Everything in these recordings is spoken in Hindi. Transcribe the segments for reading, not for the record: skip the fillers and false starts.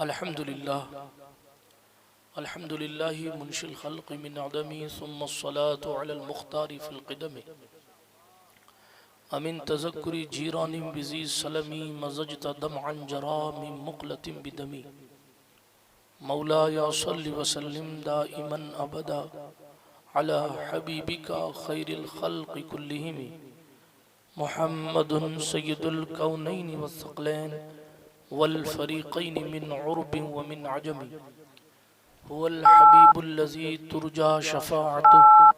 अल्हम्दुलिल्लाह अल्हम्दुलिल्लाहि मुनशिल खल्क़ि मिन अदमी सुम्मा अस्सलातु अलल मुख्तारि फिल क़िदमी अमिन तज़क्कुरि जीरानिम बिज़ी सलमी मज़जता दमअन जरा मिन मुक़लतिन बिदमी मौलाया सल्लि व सल्लिम दाइमन अबदा अला हबीबिका खैरिल खल्क़ि कुल्लिहिम मुहम्मदुन सय्यिदुल कौनैनि वस्सक़लैन वल फ़रीक़ैन मिन उर्बिन व मिन अजमी हुवल हबीबुल्लज़ी तुरजा शफ़ाअतुहु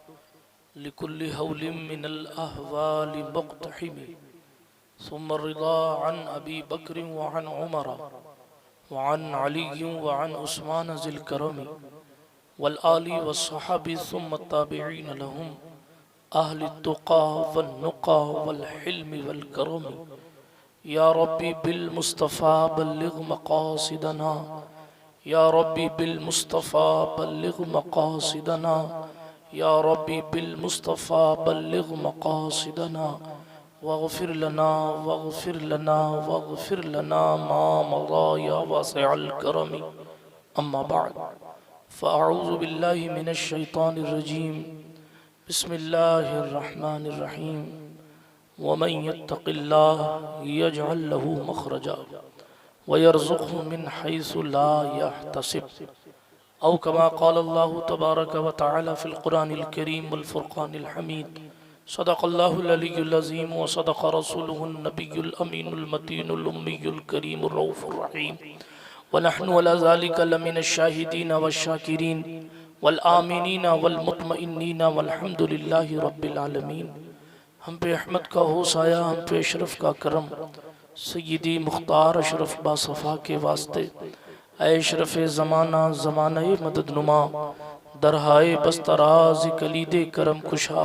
लिकुल्लि हौलिन मिनल अहवालि मुक़्तहिमी सुम्मा रिदा अन अबी बकर व अन उमर व अन अली व अन उस्मान ज़िल करमी वल आलि वस्सहाबी सुम्मा ताबिईन लहुम अहलि तुक़ा वन नुक़ा वल हिल्मि वल करमी या रब्बी बिल मुस्तफ़ा बल्लिग़ मक़ासिदना या रब्बी बिल मुस्तफ़ा बल्लिग़ मक़ासिदना या रब्बी बिल मुस्तफ़ा बल्लिग़ मक़ासिदना वग़फ़िर लना वग़फ़िर लना मा मज़ा या वासिअल करमी अम्मा बअद फ़अऊज़ु बिल्लाहि मिनश शैतानिर रजीम बिस्मिल्लाहिर रहमानिर रहीम वमन यत्तक़िल्लाह यजअल लहू मख़रजा वयरज़ुक़हु मिन हैसु ला यहतसिब औ कमा क़ाल अल्लाहु तबारक व तआला फ़िल क़ुरानिल करीम वल फ़ुरक़ानिल हमीद सदक़ल्लाहुल अलिय्युल अज़ीम व सदक़ रसूलुहुन नबियुल अमीनुल मतीनुल उम्मियुल करीमुर रऊफ़ुर रहीम व नहनु अला ज़ालिका लमिनश शाहिदीन वश्शाकिरीन वल आमिनीन वल मुतमइन्नीन वल्हम्दुलिल्लाहि रब्बिल आलमीन। हम पे अहमद का होश आया, हम पे अशरफ का करम, सय्यदी मुख्तार अशरफ बासफ़ा के वास्ते ऐ अशरफ ज़माना ज़माने मददनुमा दरहाए बस्तराज कलीदे करम कुशा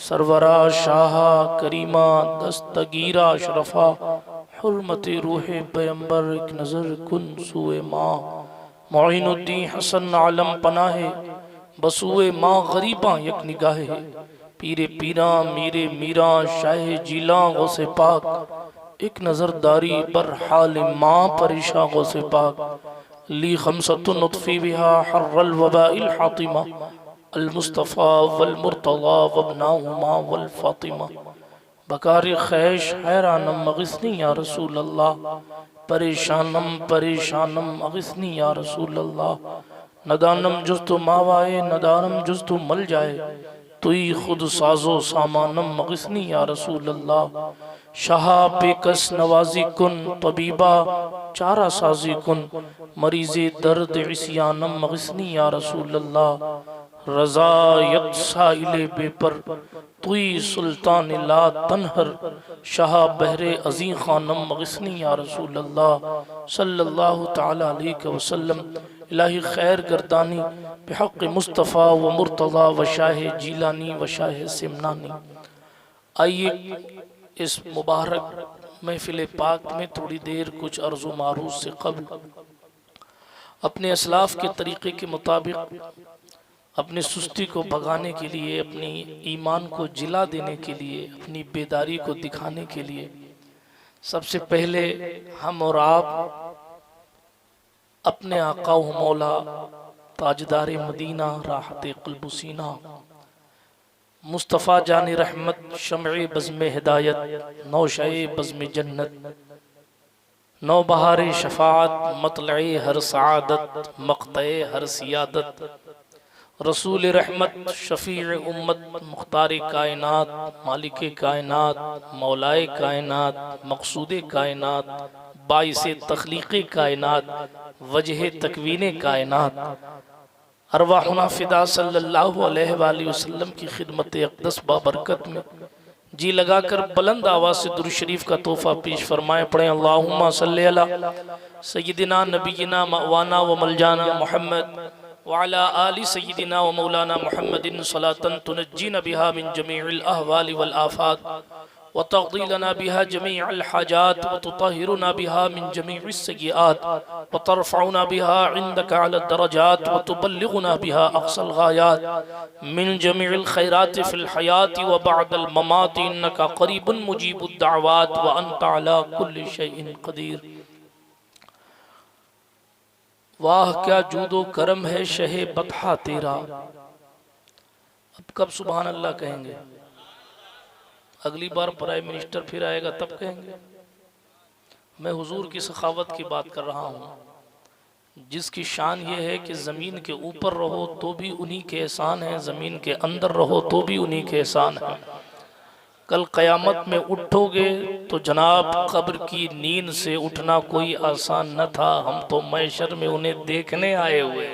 सरवरा शाहा करीमा दस्तगीरा अशरफा हुर्मत रूहे पैगंबर एक नज़र कुन सुए माँ मोइनुद्दीन हसन आलम पनाहे बसुए माँ गरीबा यक निगाहे पीरे पीरा मीरे मीरा शाह जीला गौसे पाक एक नज़र दारी बर हाल माँ परेशा गौसे पाक ली खमसतुन नुत्फ़ी बिहा हर्रल वबाइल हातिमा अल मुस्तफ़ा वल मुर्तज़ा वब्नाहुमा वल फ़ातिमा बकार खैश हैरानम अगिस्नी या रसूल अल्लाह परेशानम परेशानम अगिस्नी या रसूल अल्लाह नदानम जुस्तु मावाए नदानम जुस्तु मल जाए तुई खुद साजो सामानम अगिस्नी या रसूल अल्लाह शाहा बेकस नवाजी कुन तबीबा चारा साजी कुन मरीज़े दर्द इस्यानम अगिस्नी या रसूल अल्लाह रज़ा यत साइले बेपर तुई सुल्तान ला तनहर शाह बहरे अज़ी खानम मगसनी या रसूल अल्लाह सल्लल्लाहु तआला अलैहि वसल्लम इलाही खैर गर्दानी बिहक़ मुस्तफ़ा व मुर्तज़ा व शाह जीलानी व शाह सिमनानी। आइए इस मुबारक महफिल पाक में थोड़ी देर कुछ अर्ज़ व मारूज़ से क़ब्ल अपने असलाफ़ के तरीक़े के मुताबिक अपनी सुस्ती को भगाने के लिए, अपनी ईमान को जिला देने के लिए, अपनी बेदारी को दिखाने के लिए सबसे पहले हम और आप अपने आका व मौला ताजदार मदीना राहत क़ल्ब सीना मुस्तफ़ा जान रहमत शम्ए बज़्म हिदायत नौशाए बज़्म जन्नत नौबहार शफ़ाअत मतलए हर सआदत मक़तए हर सियादत रसूल रहमत शफ़ीअ उम्मत मुख्तार कायनात मालिक कायनात मौलाए कायनात मक़सूद कायनात बाइसे तख्लीक़ कायनात वजह तकवीन कायनात अरवाहुना फ़िदा सल्लल्लाहु अलैहि वसल्लम की खिदमत अक़दस बाबरकत में जी लगाकर बुलंद आवाज़ से दुरूद शरीफ का तोहफ़ा पेश फरमाए। पढ़ें अल्लाहुम्मा सल्लि अला सय्यिदिना नबीना मवाना व मलजाना मुहम्मद वाला आलि सय्यिदिना व मौलाना मुहम्मदिन सलातन तुनज्जीना बिहा मिन जमीइल अहवालि वल आफात व तक़दी लना बिहा जमीअल हाजात व तुतहिरुना बिहा मिन जमीइस सय्यिआत व तरफ़उना बिहा इंदका अला दरजात व तुबल्लिगुना बिहा अक़सल गायात मिन जमीइल खैरात फ़िल हयात व बअदल ममात इन्नका क़रीबुन मुजीबुद दअवात व अंता अला कुल्लि शैइन क़दीर। वाह क्या जूदो करम है शहे बतहा तेरा। अब कब सुभान अल्लाह कहेंगे? अगली बार प्राइम मिनिस्टर फिर आएगा तब कहेंगे। मैं हुजूर की सखावत की बात कर रहा हूँ, जिसकी शान ये है कि ज़मीन के ऊपर रहो तो भी उन्हीं के एहसान है, ज़मीन के अंदर रहो तो भी उन्हीं के एहसान है। कल क़यामत में उठोगे तो जनाब कब्र की नींद से उठना कोई आसान न था। हम तो महशर में उन्हें देखने आए हुए,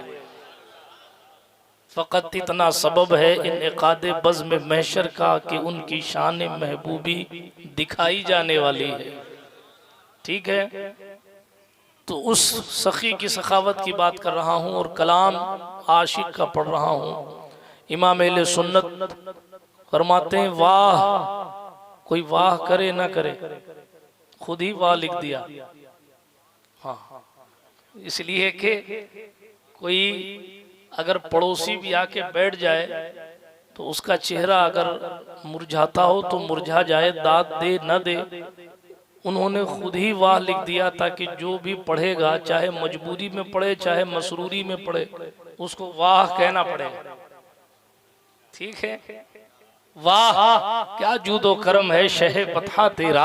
फ़कत इतना सबब है इन्इक़ाद बज़्म महशर का कि उनकी शान महबूबी दिखाई जाने वाली है। ठीक है, तो उस सखी की सखावत की बात कर रहा हूँ और कलाम आशिक का पढ़ रहा हूँ। इमाम अहले सुन्नत फरमाते हैं, वाह कोई वाह करे ना करे, खुद ही वाह लिख दिया। हाँ, इसलिए कि कोई अगर पड़ोसी भी आके बैठ जाए तो उसका चेहरा अगर मुरझाता हो तो मुरझा जाए, दाद दे न दे। उन्होंने खुद ही वाह लिख दिया ताकि जो भी पढ़ेगा, चाहे मजबूरी में पढ़े चाहे मसरूरी में पढ़े, उसको वाह कहना पड़ेगा। ठीक है, वाह क्या जूदो करम है शहे बतहा तेरा।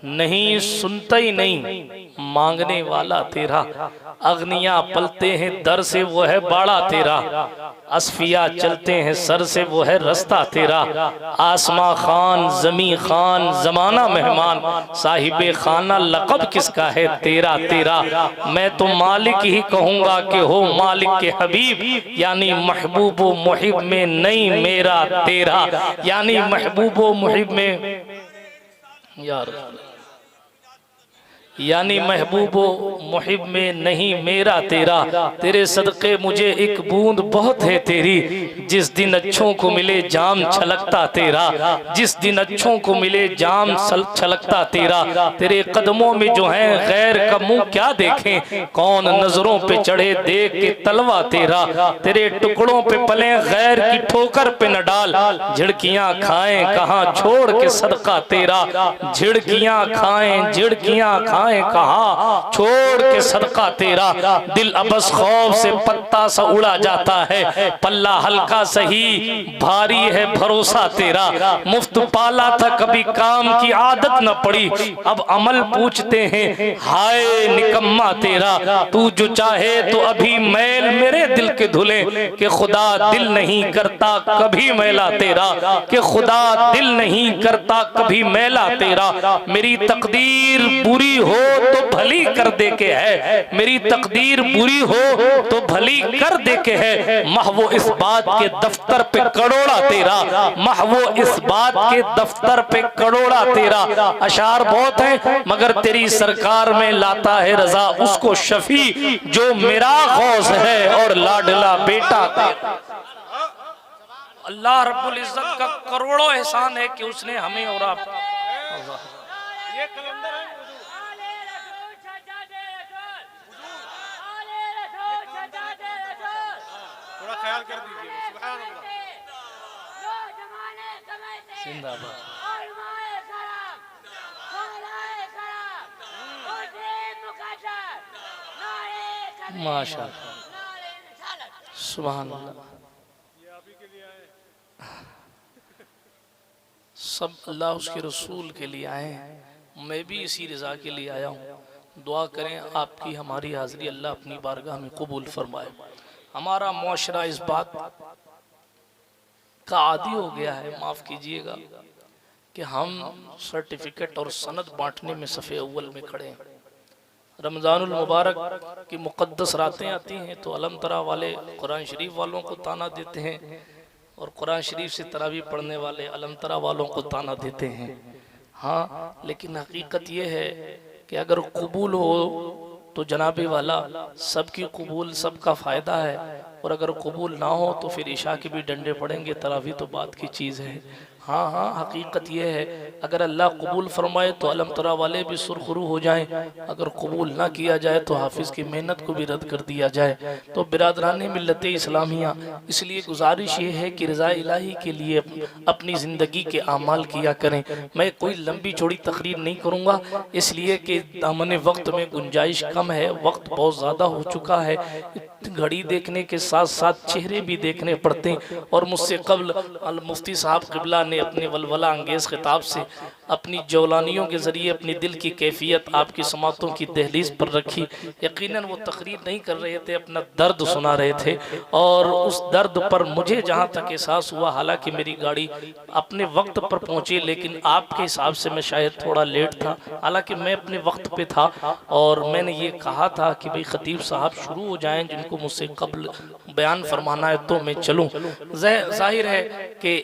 नहीं सुनता ही नहीं मांगने वाला तेरा। अग्निया पलते हैं दर से वो है बाड़ा तेरा। असफिया चलते हैं सर से वो है रास्ता तेरा। आसमां खान जमी खान जमाना मेहमान, साहिबे खाना लक़ब किसका है तेरा तेरा। मैं तो मालिक ही कहूँगा कि हो मालिक के हबीब, यानी महबूब व मुहिब में नहीं मेरा तेरा। यानी महबूब व मुहिब में यार, यानी महबूब मुहिब में नहीं मेरा तेरा। तेरे सदक़े मुझे एक बूंद बहुत है तेरी। जिस दिन अच्छों को मिले जाम छलकता तेरा। जिस दिन अच्छों को मिले जाम छलकता तेरा। तेरे कदमों में जो है गैर का मुंह क्या देखें, कौन नजरों पे चढ़े देख के तलवा तेरा। तेरे टुकड़ों पे पले गैर की ठोकर पे न डाल, झिड़कियां खाएं कहाँ छोड़ के सदका तेरा। झिड़कियां खाएं झिड़कियां कहा छोड़ के सदका तेरा। दिल अबस खौफ से पत्ता सा उड़ा जाता है, पल्ला हल्का सही भारी है भरोसा तेरा। मुफ्त पाला था कभी काम की आदत न पड़ी, अब अमल पूछते हैं हाय निकम्मा तेरा। तू जो चाहे तो अभी मैल मेरे दिल के धुले, कि खुदा दिल नहीं करता कभी मैला तेरा। कि खुदा दिल नहीं करता कभी मैला तेरा। मेरी तकदीर बुरी हो तो भली कर दे के है, मेरी तकदीर बुरी हो तो भली कर दे के है। महवो इस बात के दफ्तर पे करोड़ा तेरा। महवो इस बात के दफ्तर पे करोड़ा तेरा। अशार बहुत है मगर तेरी सरकार में लाता है रजा उसको शफी, जो मेरा गौस है और लाडला बेटा तेरा। अल्लाह रब्बुल इज्जत का करोड़ों एहसान है कि उसने हमें और आप, ये कलंदर है, थोड़ा ख्याल कर दीजिए। सुभान अल्लाह, जिंदाबाद। माशाअल्लाह, सुभान अल्लाह। सब अल्लाह उसके रसूल के लिए आए हैं, मैं भी इसी रज़ा के लिए आया हूँ। दुआ करें आपकी हमारी हाज़िरी अल्लाह अपनी बारगाह में कबूल फरमाए। हमारा मुआशरा इस बात का आदी हो गया है, माफ़ कीजिएगा, कि हम सर्टिफिकेट और सनद बांटने में सफ़े अव्वल में खड़े हैं। रमज़ानुल मुबारक की मुक़द्दस रातें आती हैं तो अलम तरा वाले कुरान शरीफ वालों को ताना देते हैं और कुरान शरीफ से तरावी पढ़ने वाले अलम तरा वालों को ताना देते हैं। हाँ, लेकिन हकीकत ये है कि अगर कबूल हो तो जनाबे वाला सबकी कबूल सबका फ़ायदा है, और अगर कबूल ना हो तो फिर इशा के भी डंडे पड़ेंगे। तरावी तो बात की चीज़ है। हाँ हाँ, हकीकत यह है अगर अल्लाह कबूल फरमाए तो अलम तरा वाले भी सुरखरू हो जाएं, अगर कबूल ना किया जाए तो हाफिज़ की मेहनत को भी रद्द कर दिया जाए। तो बिरादरान मिल्लत इस्लामिया, इसलिए गुजारिश ये है कि रज़ा इलाही के लिए अपनी ज़िंदगी के आमाल किया करें। मैं कोई लंबी चौड़ी तकरीर नहीं करूँगा, इसलिए कि दामन वक्त में गुंजाइश कम है, वक्त बहुत ज़्यादा हो चुका है। घड़ी देखने के साथ साथ चेहरे भी देखने पड़ते हैं। और मुझसे कबल अल मुफ्ती साहब क़िबला ने अपने वलवला अंगेज़ खिताब से अपनी जौलानियों के ज़रिए अपनी दिल की कैफियत आपकी समातों की दहलीज पर रखी। यकीनन वो तकरीर नहीं कर रहे थे, अपना दर्द सुना रहे थे, और उस दर्द पर मुझे जहाँ तक एहसास हुआ, हालांकि मेरी गाड़ी अपने वक्त पर पहुँची, लेकिन आपके हिसाब से मैं शायद थोड़ा लेट था, हालांकि मैं अपने वक्त पे था। और मैंने ये कहा था कि भाई ख़तीब साहब शुरू हो जाएँ, जिनको मुझसे कबल बयान फरमाना है तो मैं चलूँ। जाहिर है कि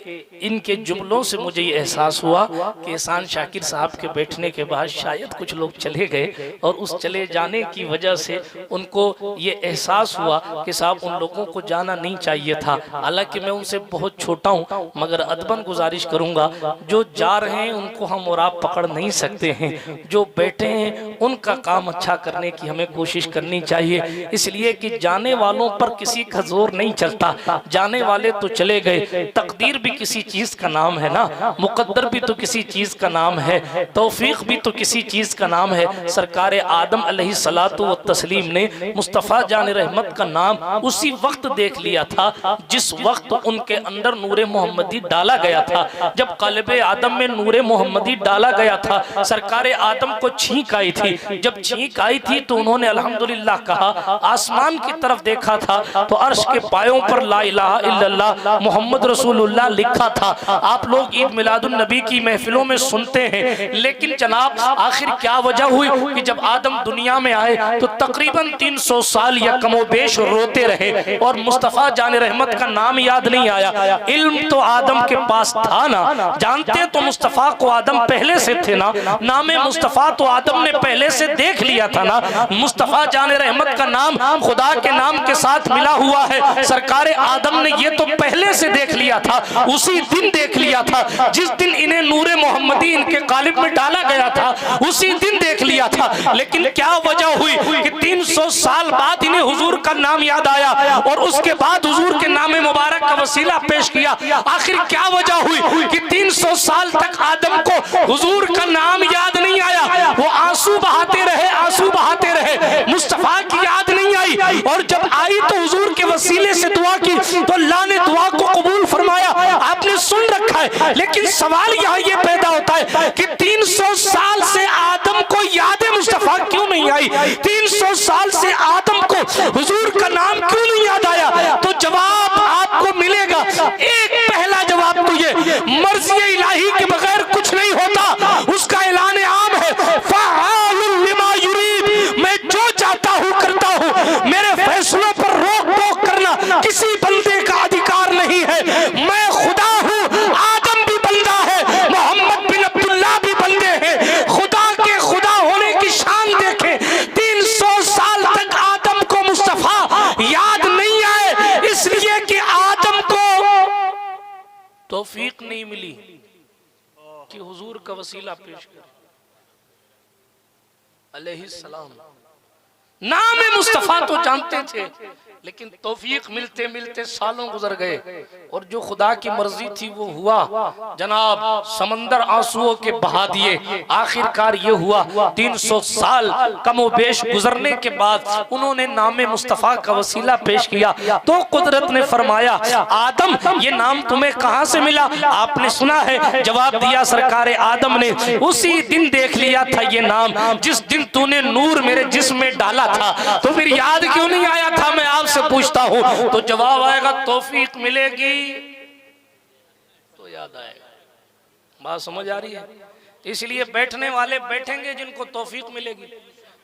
इनके जुमलों से मुझे ये एहसास हुआ कि एहसान शाकिर साहब के बैठने के बाद शायद कुछ लोग चले गए, और उस चले जाने की वजह से उनको ये एहसास हुआ कि साहब उन लोगों को जाना नहीं चाहिए था। हालांकि मैं उनसे बहुत छोटा हूँ, मगर अदबन गुजारिश करूँगा, जो जा रहे हैं उनको हम और आप पकड़ नहीं सकते हैं, जो बैठे हैं उनका काम अच्छा करने की हमें कोशिश करनी चाहिए। इसलिए कि जाने वालों पर किसी का जोर नहीं चलता, जाने वाले तो चले गए। तकदीर भी किसी चीज़ का नाम है ना, मुकद्दर भी तो किसी चीज़ का नाम है, तौफीक भी तो किसी चीज़ का नाम है। सरकार आदम अलैहिस्सलातु व तस्लीम ने मुस्तफ़ा जान रहमत का नाम उसी वक्त देख लिया था जिस वक्त उनके अंदर नूरे मोहम्मदी डाला गया था। जब क़ल्बे आदम में नूरे मोहम्मदी डाला गया था, सरकार आदम को छींक आई थी। जब छींक आई थी तो उन्होंने अल्हम्दुलिल्लाह कहा, आसमान की तरफ देखा था तो अर्श के पायों पर ला इलाहा इल्लल्लाह मोहम्मद रसूलुल्लाह लिखा था। आप लोग ईद मिलादुन नबी की महफिलों में सुनते हैं, लेकिन जनाब आखिर क्या वजह हुई कि जब आदम दुनिया में आए तो तकरीबन 300 साल या कमोबेश रोते रहे और मुस्तफ़ा जान रहमत का नाम याद नहीं आया। इल्म तो आदम के पास था ना, जानते तो मुस्तफ़ा को आदम पहले से थे ना, नाम मुस्तफ़ा तो आदम ने पहले से देख लिया था ना। मुस्तफ़ा जान रहमत का नाम खुदा के नाम के साथ मिला हुआ है, सरकार आदम ने ये तो पहले से देख लिया था, उसी दिन देख लिया था जिस दिन इन्हें नूरे मोहम्मदी इनके कालिब में डाला गया था, उसी दिन देख लिया था। लेकिन क्या वजह हुई कि 300 साल बाद इन्हें हुजूर का नाम याद आया और उसके बाद हुजूर के नाम मुबारक का वसीला पेश किया। आखिर क्या वजह हुई कि 300 साल तक आदम को हुजूर का नाम याद नहीं आया, वो आंसू बहाते रहे, आंसू बहाते रहे, मुस्तफ़ा की याद नहीं आई। और जब आई तो हुजूर के वसीले से दुआ की तो अल्लाह ने दुआ को कबूल फरमाया। आपने सुन रखा है, लेकिन सवाल यहाँ ये पैदा होता है कि 300 साल से आदम को याद मुस्तफ़ा क्यों नहीं आई, 300 साल से आदम को हुजूर का नाम क्यों नहीं याद आया? तो जवाब आपको मिलेगा, एक पहला जवाब तो ये, मर्ज़ी इलाही के बगैर कुछ नहीं होता, उसका ऐलान आम है, फ़अालुन लिमा युरीद, मैं जो चाहता हूँ करता हूँ, मेरे फैसलों पर रोक टोक करना किसी बंदे का अधिकार नहीं है। मैं खुदा हूँ, आदम भी बंदा है, मोहम्मद बिन अब्दुल्लाह भी बंदे हैं। खुदा के खुदा होने की शान देखें, 300 साल तक आदम को मुस्तफ़ा याद नहीं आए, इसलिए कि आदम को तौफीक नहीं मिली कि हुजूर का वसीला पेश कर अलैहिस्सलाम। नाम मुस्तफ़ा तो जानते थे, लेकिन तौफीक मिलते मिलते सालों गुजर गए और जो खुदा की मर्जी थी वो हुआ। जनाब समंदर आंसुओं के बहा दिए, आखिरकार ये हुआ 300 साल कमोबेश गुजरने के बाद उन्होंने नाम मुस्तफ़ा का वसीला पेश किया तो कुदरत ने फरमाया, आदम ये नाम तुम्हें कहाँ से मिला? आपने सुना है, जवाब दिया सरकार आदम ने, उसी दिन देख लिया था ये नाम जिस दिन तूने नूर मेरे जिस्म में डाला था। तो फिर याद क्यों नहीं आया था? मैं आपसे पूछता हूं। तो जवाब आएगा, तौफीक मिलेगी तो याद आएगा। बात समझ आ रही है? इसलिए बैठने वाले बैठेंगे जिनको तौफीक मिलेगी,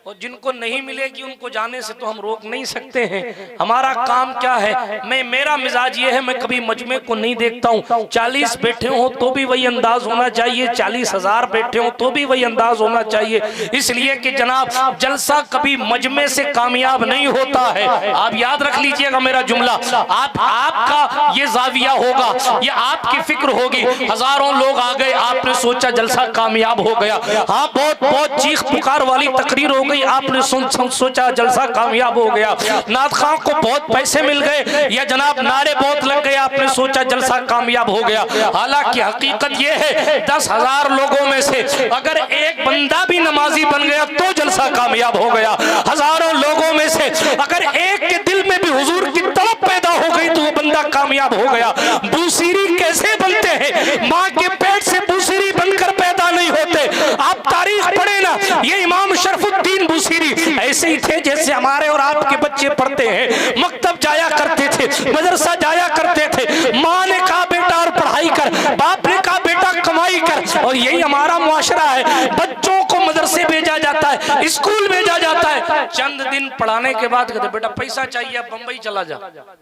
और जिनको नहीं मिलेगी उनको जाने से तो हम रोक नहीं सकते हैं। हमारा काम क्या है, मेरा मिजाज ये है, मैं कभी मजमे को नहीं देखता हूँ। 40 बैठे हो तो भी वही अंदाज होना चाहिए, 40,000 बैठे हो तो भी वही अंदाज होना चाहिए। इसलिए कि जनाब जलसा कभी मजमे से कामयाब नहीं होता है। आप याद रख लीजिएगा मेरा जुमला। आपका ये जाविया होगा, ये आपकी फिक्र होगी। हजारों लोग आ गए, आपने सोचा जलसा कामयाब हो गया। हाँ, बहुत बहुत चीख पुकार वाली तकरीर हो गई, आपने सोचा जलसा कामयाब हो गया। नाथ खां को बहुत पैसे मिल गए या जनाब नारे बहुत लग गए, आपने सोचा जलसा कामयाब हो गया। हालांकि हकीकत यह है 10,000 लोगों में से अगर एक बंदा भी नमाजी बन गया तो जलसा कामयाब हो गया। हजारों लोगों में से अगर एक के दिल में भी हुजूर की तलब पैदा हो गई तो वो बंदा कामयाब हो गया। बूसीरी कैसे बनते हैं? माँ के पेट से बूसीरी बनकर पैदा नहीं होते। आप तारीख पढ़े ना, ये इमाम शरफुद्दीन बूसीरी ऐसे ही थे जैसे हमारे और आपके बच्चे पढ़ते हैं। मकतब जाया करते थे, मदरसा जाया करते थे। माँ ने कहा बेटा और पढ़ाई कर, बाप ने कहा बेटा कमाई कर। और यही हमारा मुआशरा है। बच्चों को मदरसे भेजा जाता है, स्कूल भेजा जाता है, चंद दिन पढ़ाने के बाद कहते बेटा पैसा चाहिए, बंबई चला जा,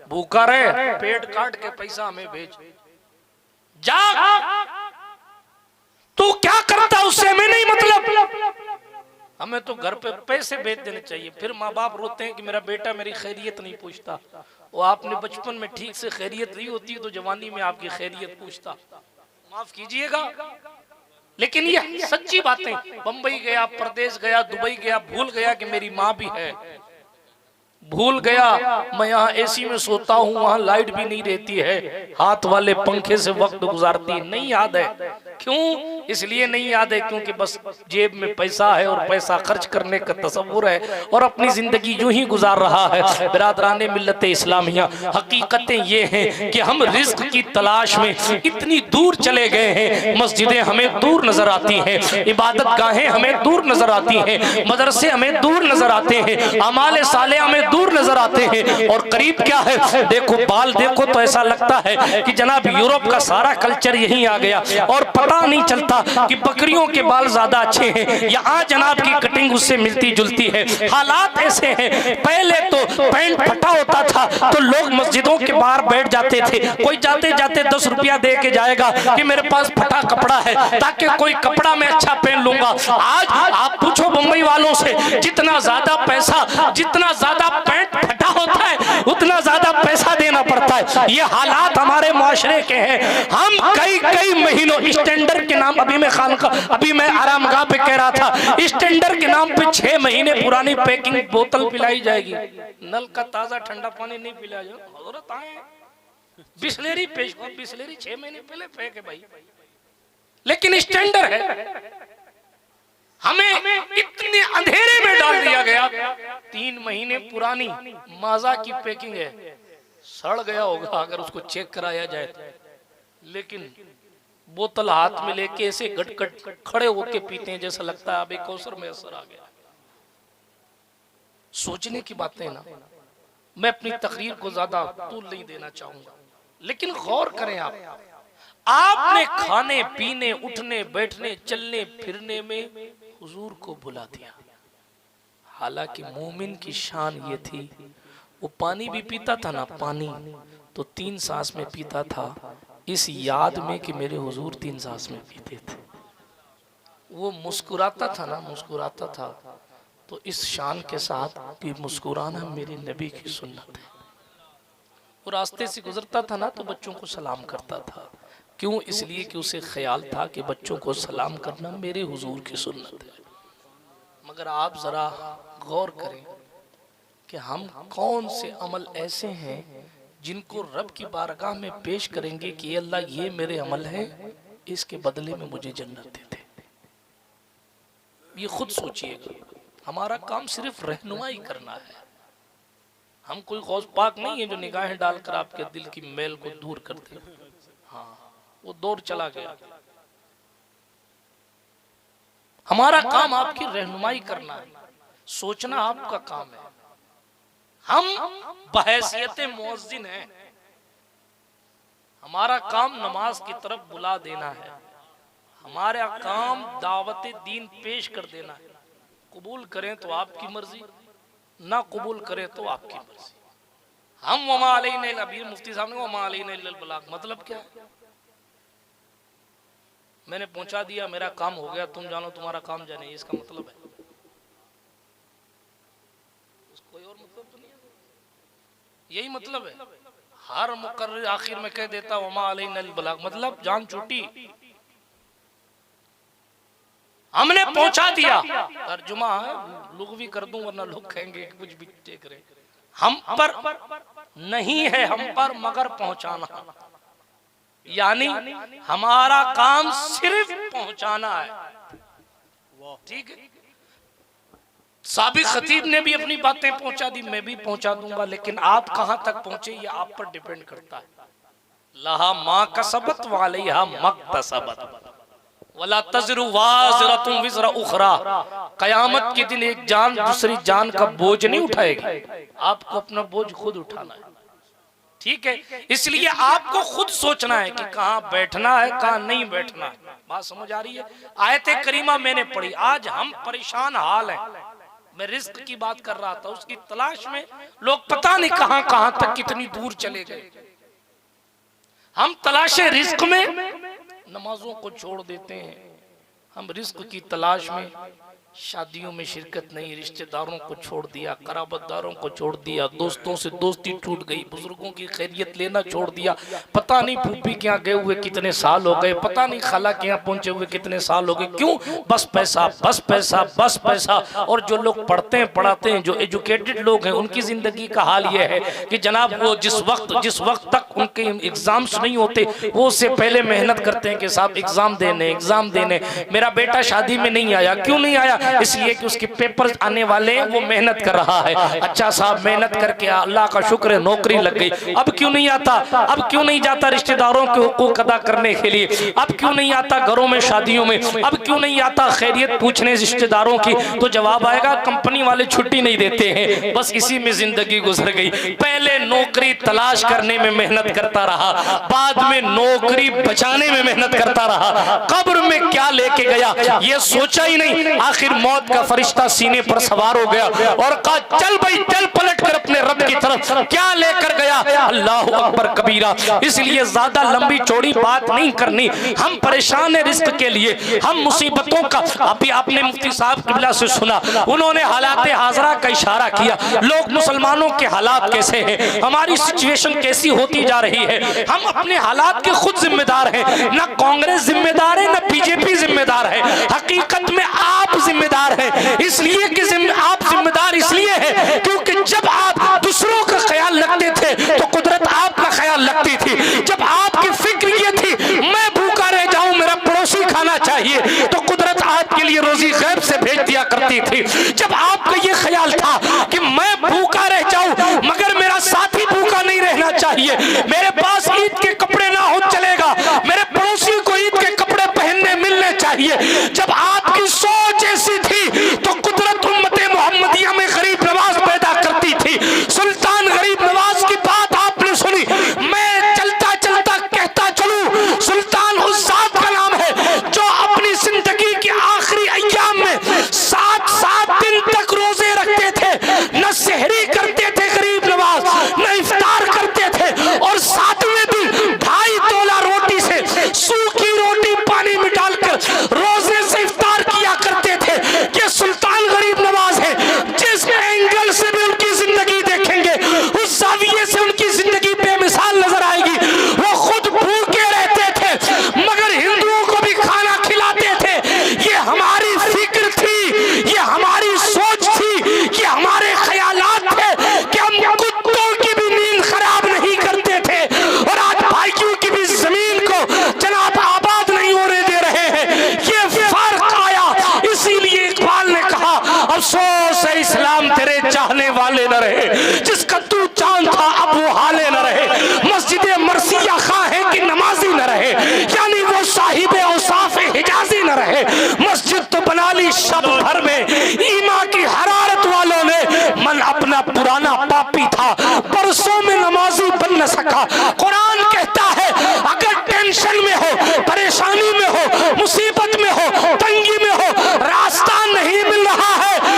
भूखा रहे, पेट काट के पैसा हमें भेज। जा तू क्या करता उससे हमें नहीं मतलब, हमें तो घर पे पैसे भेज देने चाहिए। फिर माँ बाप रोते हैं कि मेरा बेटा मेरी खैरियत नहीं पूछता। वो आपने बचपन में ठीक से खैरियत नहीं होती तो जवानी में आपकी खैरियत पूछता। माफ कीजिएगा, लेकिन ये सच्ची बातें। बंबई गया, प्रदेश गया, दुबई गया, भूल गया कि मेरी माँ भी है। भूल गया मैं यहाँ एसी में सोता हूँ, वहाँ लाइट भी नहीं रहती है, हाथ वाले पंखे से वक्त गुजारती नहीं याद है। क्यों? इसलिए नहीं याद है क्योंकि बस जेब में पैसा है और पैसा खर्च करने का तसव्वुर है और अपनी जिंदगी यूं ही गुजार रहा है। बिरादराने मिल्लत इस्लामिया, हकीकतें ये हैं कि हम रिज्क की तलाश में इतनी दूर चले गए हैं। मस्जिदें हमें दूर नजर आती हैं, इबादत गाहें हमें दूर नजर आती हैं, मदरसे हमें दूर नजर आते हैं, अमाले साले हमें दूर नजर आते हैं। और करीब क्या है, देखो बाल देखो तो ऐसा लगता है कि जनाब यूरोप का सारा कल्चर यहीं आ गया और पता नहीं चलता कि बकरियों के बाल ज्यादा अच्छे हैं। यहाँ जनाब की कटिंग उससे मिलती जुलती है। हालात ऐसे हैं, पहले तो पैंट फटा होता था तो लोग मस्जिदों के बाहर बैठ जाते थे। कोई जाते जाते 10 रुपया दे के जाएगा कि मेरे पास फटा कपड़ा है ताकि कोई कपड़ा मैं अच्छा पहन लूंगा। आज आप पूछो मुंबई वालों से, जितना ज्यादा पैसा, जितना ज्यादा पैंट फटा होता है उतना ज्यादा पैसा देना पड़ता है। ये हालात हमारे मुआशरे के हैं। हम कई महीनों स्टैंडर्ड के नाम, अभी मैं आरामगाह पे कह रहा था, स्टैंडर्ड के नाम पे 6 महीने पुरानी पैकिंग बोतल पिलाई जाएगी। नल का ताजा ठंडा पानी नहीं पिलाया जाए। हजरत आए बिस्लेरी पेश, बिस्लेरी 6 महीने पहले फेंके भाई, लेकिन स्टैंडर्ड है। हमें इतने अंधेरे में डाल दिया गया। 3 महीने पुरानी माजा की पैकिंग है, सड़ गया होगा अगर उसको चेक कराया जाए तो। लेकिन बोतल हाथ में लेके ऐसे गटगट खड़े होके पीते हैं जैसा लगता है अभी कौसर में असर आ गया। सोचने की बातें ना। मैं अपनी तकरीर को ज्यादा तूल नहीं देना चाहूंगा, लेकिन गौर करें आपने खाने पीने उठने बैठने चलने फिरने में हुजूर को भुला दिया। हालांकि मोमिन की शान ये थी, वो पानी भी पीता था ना, पानी तो 3 सांस में पीता था, इस याद में कि मेरे हुजूर 3 सांस में पीते थे। वो मुस्कुराता था ना, मुस्कुराता था तो इस शान के साथ कि मुस्कुराना मेरे नबी की सुन्नत है। वो रास्ते से गुजरता था ना तो बच्चों को सलाम करता था। क्यों? इसलिए कि उसे ख्याल था कि बच्चों को सलाम करना मेरे हुजूर की सुन्नत है। मगर आप जरा गौर करें कि हम कौन से अमल ऐसे हैं जिनको रब की बारगाह में पेश करेंगे कि अल्लाह ये मेरे अमल हैं, इसके बदले में मुझे जन्नत दे दे। ये खुद सोचिएगा। हमारा काम सिर्फ रहनुमाई करना है। हम कोई गौस पाक नहीं है जो निगाहें डालकर आपके दिल की मैल को दूर कर दे। हाँ, वो दौर चला गया। हमारा काम आपकी रहनुमाई करना है, सोचना आपका काम है। हम बहैसियत मुअज्जिन हैं, हमारा काम नमाज की तरफ बुला देना है, हमारा काम दावत दीन पेश कर देना है। कबूल करें तो आपकी मर्जी, ना कबूल करें तो आपकी मर्जी। हम वमा अलैना इल्ला, अभी मुफ्ती साहब ने वमा अलैना इल्लल बलाग, मतलब क्या है? मैंने पहुंचा दिया, मेरा काम हो गया, तुम जानो तुम्हारा काम जाने, इसका मतलब है? कोई और मतलब तो नहीं है, यही मतलब है। हर मुकर्रिर आखिर में कह देता वमा अलैना इल्लल बलाग, मतलब जान छूटी, हमने पहुंचा दिया। तर्जुमा है, लुग़वी कर दूं वरना लोग कहेंगे कुछ भी देख रहे। हम पर नहीं है, हम पर मगर पहुंचाना, यानी हमारा काम सिर्फ पहुंचाना है। ठीक है, साबिक खतीब ने भी अपनी बातें पहुंचा दी, मैं भी पहुंचा दूंगा, लेकिन आप कहां तक पहुंचे ये आप पर डिपेंड करता है। लहा मा कसबत व अलैहा मक्तसबत वला तज़रु वाज़िरतुन विज़रा उखरा। कयामत के दिन एक जान दूसरी जान का बोझ नहीं उठाएगी, आपको अपना बोझ खुद उठाना है। ठीक है, इसलिए आपको खुद सोचना है कि कहाँ बैठना है, कहाँ नहीं बैठना है। बात समझ आ रही है? आयत करीमा मैंने पढ़ी, आज हम परेशान हाल हैं। मैं रिस्क की बात कर रहा था, उसकी तलाश में लोग पता नहीं कहां कहां तक कितनी दूर चले गए। हम तलाशे रिस्क में नमाजों को छोड़ देते हैं, हम रिस्क की तलाश में शादियों में शिरकत नहीं, रिश्तेदारों को छोड़ दिया, कराबतदारों को छोड़ दिया, दोस्तों से दोस्ती टूट गई, बुजुर्गों की खैरियत लेना छोड़ दिया। पता नहीं फूफी के यहाँ गए हुए कितने साल हो गए, पता नहीं खाला के यहाँ पहुंचे हुए कितने साल हो गए। क्यों? बस पैसा, बस पैसा, बस पैसा। और जो लोग पढ़ते हैं पढ़ाते हैं, जो एजुकेटेड लोग हैं, उनकी जिंदगी का हाल ये है कि जनाब वो जिस वक्त तक उनके एग्जाम्स नहीं होते, वो उससे पहले मेहनत करते हैं कि साहब एग्जाम देने। मेरा बेटा शादी में नहीं आया, क्यों नहीं आया? इसलिए कि उसके पेपर्स आने वाले हैं, वो मेहनत कर रहा है। अच्छा साहब मेहनत करके अल्लाह का शुक्र है नौकरी लग गई, अब क्यों नहीं आता? अब क्यों नहीं जाता रिश्तेदारों के हुकूक अदा करने के लिए? अब क्यों नहीं आता घरों में शादियों में? अब क्यों नहीं आता खैरियत पूछने रिश्तेदारों की? तो जवाब आएगा कंपनी वाले छुट्टी नहीं देते हैं। बस इसी में जिंदगी गुजर गई। पहले नौकरी तलाश करने में मेहनत करता रहा, बाद में नौकरी बचाने में मेहनत करता रहा। कब्र में क्या लेके गया ये सोचा ही नहीं। आखिर मौत का फरिश्ता सीने पर सवार हो गया और कहा चल भाई चल, पलट कर अपने रब की तरफ। क्या लेकर गया? अल्लाहु अकबर कबीरा। इसलिए ज्यादा लंबी चौड़ी बात नहीं करनी। हम परेशान है रिस्क के लिए, हम मुसीबतों का। अभी आपने मुफ्ती साहब किबला से सुना, उन्होंने हालात हाजरा का इशारा किया। लोग मुसलमानों के हालात कैसे हैं, हमारी सिचुएशन कैसी होती जा रही है। हम अपने हालात के खुद जिम्मेदार हैं, ना कांग्रेस जिम्मेदार है, ना बीजेपी जिम्मेदार है। हकीकत में आप जिम्मेदार है। इसलिए कि आप जिम्मेदार इसलिए है क्योंकि जब आप दूसरों का ख्याल रखते थे तो कुदरत आपका ख्याल रखती थी। जब आपकी फिक्र ये थी मैं भूखा रह जाऊं, मेरा पड़ोसी खाना चाहिए, तो कुदरत आपके लिए रोजी गैब से भेज दिया करती थी। जब आपका ये ख्याल था कि मैं भूखा रह जाऊं मगर मेरा साथी भूखा नहीं रहना चाहिए, मेरे पास ईद के कपड़े ना हो चलेगा, मेरे पड़ोसी को ईद के कपड़े पहनने मिलने चाहिए। जब आपकी सोच ऐसी थी तो कुदरत उम्मते मोहम्मदिया में गरीब नवाज पैदा करती थी। सुल्तान गरीब नवाज की बात आपने सुनी, मैं चलता चलता कहता चलूं, सुल्तान उस जात का नाम है जो अपनी जिंदगी के आखिरी अय्याम में 7 दिन तक रोजे रखते थे, न सहरी करते थे गरीब नवाज, न इफ्तार करते थे, और 7वें दिन 2.5 तोला रोटी से, सूखी रोटी पानी में डालकर रोजे से इफ्तार किया करते थे। ये सुल्तान गरीब नवाज है। जिस एंगल से भी उनकी जिंदगी देखेंगे उस जाविये से उनकी जिंदगी बेमिसाल नजर आएगी। वो खुद भूखे रहते थे मगर हिंदुओं को भी खाना खिलाते थे। ये हमारी फिक्र थी, ये हमारी सोच थी, ये हमारे ख्यालात थे कि हम कुत्तों की भी नींद खराब नहीं करते थे और आज भाइयों की भी जमीन को जनाब आबाद नहीं होने दे रहे हैं। ये फर्क आया। इसीलिए इकबाल ने कहा अफसोस है इस्लाम तेरे चाहने वाले न रहे, जिसका तू चांद था अब वो हाले न रहे। मस्जिद मरसिया खा है कि नमाजी न रहे, यानी वो साहिब औसाफ हिजाजी न रहे। मस्जिद तो बना ली शब भर में, ईमा की हरारत वालों ने, मन अपना पुराना पापी था, बरसों में नमाजी बन न सका। कुरान कहता है अगर टेंशन में हो, परेशानी में हो, मुसीबत में हो, तंगी में हो, रास्ता नहीं मिल रहा है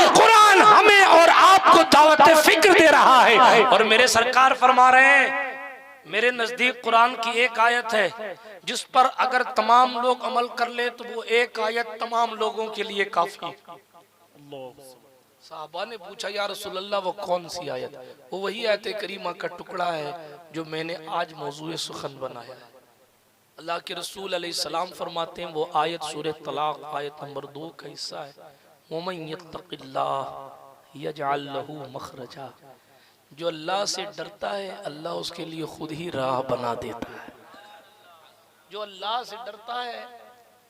फिक्र दे रहा है। और मेरे सरकार फरमा रहे हैं, मेरे नजदीक कुरान की एक आयत है जिस पर अगर तमाम लोग अमल कर ले तो वो एक आयत तमाम लोगों के लिए काफी। साहबा ने पूछा या रसूलल्लाह वो कौन सी आयत? वो वही आयत करीमा का टुकड़ा है जो मैंने आज मौजूए सुखन बनाया। अल्लाह के रसूल अलैहिस्सलाम फरमाते हैं वो आयत सूरह तलाक आयत नंबर 2 का हिस्सा है। वमन यत्तक़िल्लाह यजअल लहू मखरजा, जो अल्लाह से डरता है अल्लाह उसके लिए खुद ही राह बना देता है। जो अल्लाह से डरता है,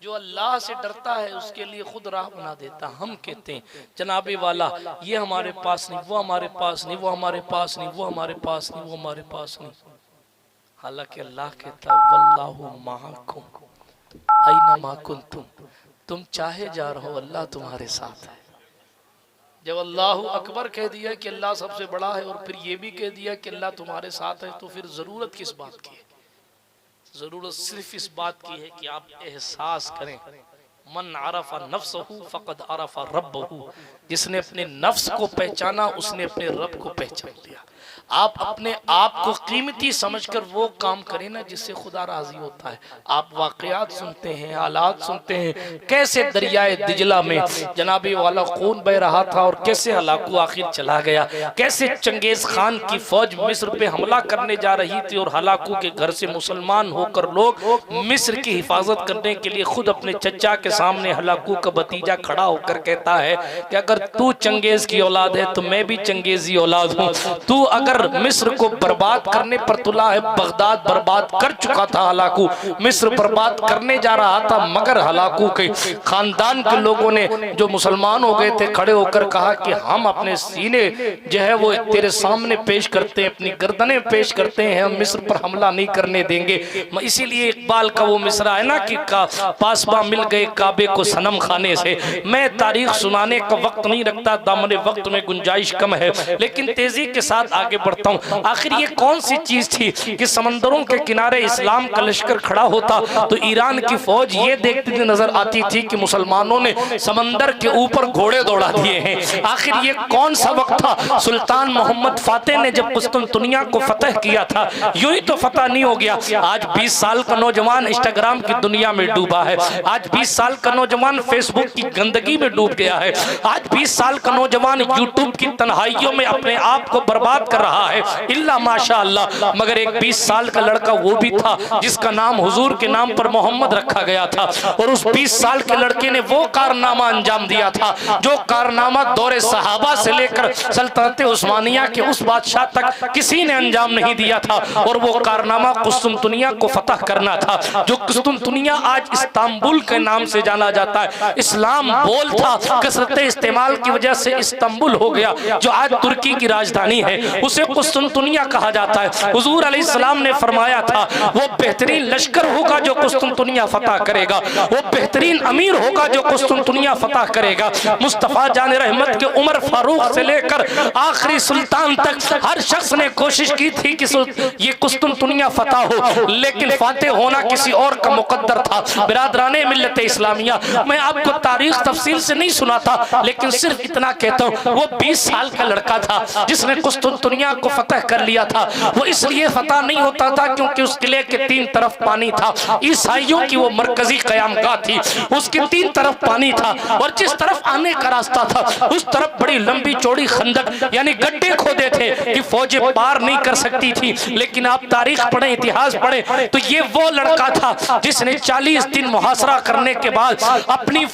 जो अल्लाह से डरता है उसके लिए खुद राह बना देता। हम कहते हैं जनाबे वाला ये हमारे पास नहीं, वो हमारे पास नहीं, वो हमारे पास नहीं, वो हमारे पास नहीं, वो हमारे पास नहीं। हालांकि अल्लाह कहता है वल्लाहु माअकुम ऐनमा कुंतुम, तुम चाहे जा रहो अल्लाह तुम्हारे साथ है। जब अल्लाहु अकबर कह दिया कि अल्लाह सबसे बड़ा है और फिर ये भी कह दिया कि अल्लाह तुम्हारे साथ है, तो फिर जरूरत किस बात की है? जरूरत सिर्फ इस बात की है कि आप एहसास करें, मन अरफा नफ्सहू फक़द अरफा रब्बहू, जिसने अपने नफ्स को पहचाना उसने अपने रब को पहचान लिया। आप अपने आप को कीमती समझकर वो काम करें ना जिससे खुदा राजी होता है। आप वाकयात सुनते हैं, हालात सुनते हैं, कैसे दरियाए दिजला में जनाबी वाला खून बह रहा था और कैसे हलाकू आखिर चला गया, कैसे चंगेज खान की फौज मिस्र पे हमला करने जा रही थी और हलाकू के घर से मुसलमान होकर लोग मिस्र की हिफाजत करने के लिए खुद अपने चचा के सामने हलाकू का भतीजा खड़ा होकर कहता है कि अगर तू चंगेज की औलाद है तो मैं भी चंगेजी औलाद हूँ। तू अगर मिस्र को बर्बाद करने पर तुला है, बगदाद बर्बाद कर चुका था हलाकू, मिस्र बर्बाद करने जा रहा था, मगर हलाकू के खानदान के लोगों ने जो मुसलमान हो गए थे खड़े होकर कहा कि हम अपने सीने जो है वो तेरे सामने पेश करते हैं, अपनी गर्दनें पेश करते हैं, हम मिस्र पर हमला नहीं करने देंगे। इसीलिए इकबाल का वो मिसरा है ना कि पासबा मिल गए काबे को सनम खाने से। मैं तारीख सुनाने का वक्त नहीं रखता, दामने वक्त में गुंजाइश कम है, लेकिन तेजी के साथ आगे बढ़ता हूँ। आखिर ये कौन सी चीज थी कि समंदरों के किनारे इस्लाम का लश्कर खड़ा होता तो ईरान की फौज ये देखती नजर आती थी कि मुसलमानों ने समंदर के ऊपर घोड़े दौड़ा दिए हैं। आखिर ये कौन सा वक्त था? सुल्तान मोहम्मद फातेह ने जब कुस्तुनतुनिया को फतह किया था, यूं ही तो फतह नहीं हो गया। आज 20 साल का नौजवान इंस्टाग्राम की दुनिया में डूबा है, आज 20 साल का नौजवान फेसबुक की गंदगी में डूब गया है, आज 20 साल का नौजवान यूट्यूब की तन्हाइयों में अपने आप को बर्बाद कर रहा है। इल्ला माशाअल्लाह, मगर एक 20 साल का लड़का वो भी था जिसका नाम हुजूर के नाम पर मोहम्मद रखा गया था, और उस 20 साल के लड़के ने वो कारनामा अंजाम दिया था जो कारनामा दौरे सहाबा से लेकर सल्तनत उस्मानिया के उस बादशाह तक किसी ने अंजाम नहीं दिया था, और वो कारनामा कुस्तुनतुनिया को फतह करना था। जो कुस्तुनतुनिया आज इस्तांबुल के नाम से जाना जाता है, इस्लाम बोल था, कसरत इस्तेमाल की वजह से इस्तांबुल हो गया, जो आज तुर्की की राजधानी है उसे कुस्तुनतुनिया कहा जाता है। हुजूर अलैहिस्सलाम ने फरमाया था वो बेहतरीन लश्कर होगा जो कुस्तुनतुनिया फतह करेगा, वो बेहतरीन अमीर होगा जो कुस्तुनतुनिया फतह करेगा। मुस्तफा जान रहमत के उमर फारूक से लेकर आखिरी सुल्तान तक हर शख्स ने कोशिश की थी कि ये कुस्तुनतुनिया फतह हो, लेकिन फातेह होना किसी और का मुकद्दर था। बिरादराने मिल्लत इस्लामिया, मैं आपको तारीख तफसील से नहीं सुनाता, लेकिन सिर्फ इतना कहता हूँ वो 20 साल का लड़का था जिसने कुस्तुनतुनिया को फतह कर लिया था। वो इसलिए फतह नहीं होता था क्योंकि उस किले के 3 तरफ पानी था, ईसाइयों की वो मरकजी कयामगाह थी, उसके 3 तरफ पानी था, और जिस तरफ आने का रास्ता था उस तरफ बड़ी लंबी चौड़ी खंदक यानी गड्ढे खोदे थे कि फौजें पार नहीं कर सकती थी। लेकिन आप तारीख पढ़े, इतिहास पढ़े तो ये वो लड़का था जिसने 40 दिन मुहासरा करने के बाद अपनी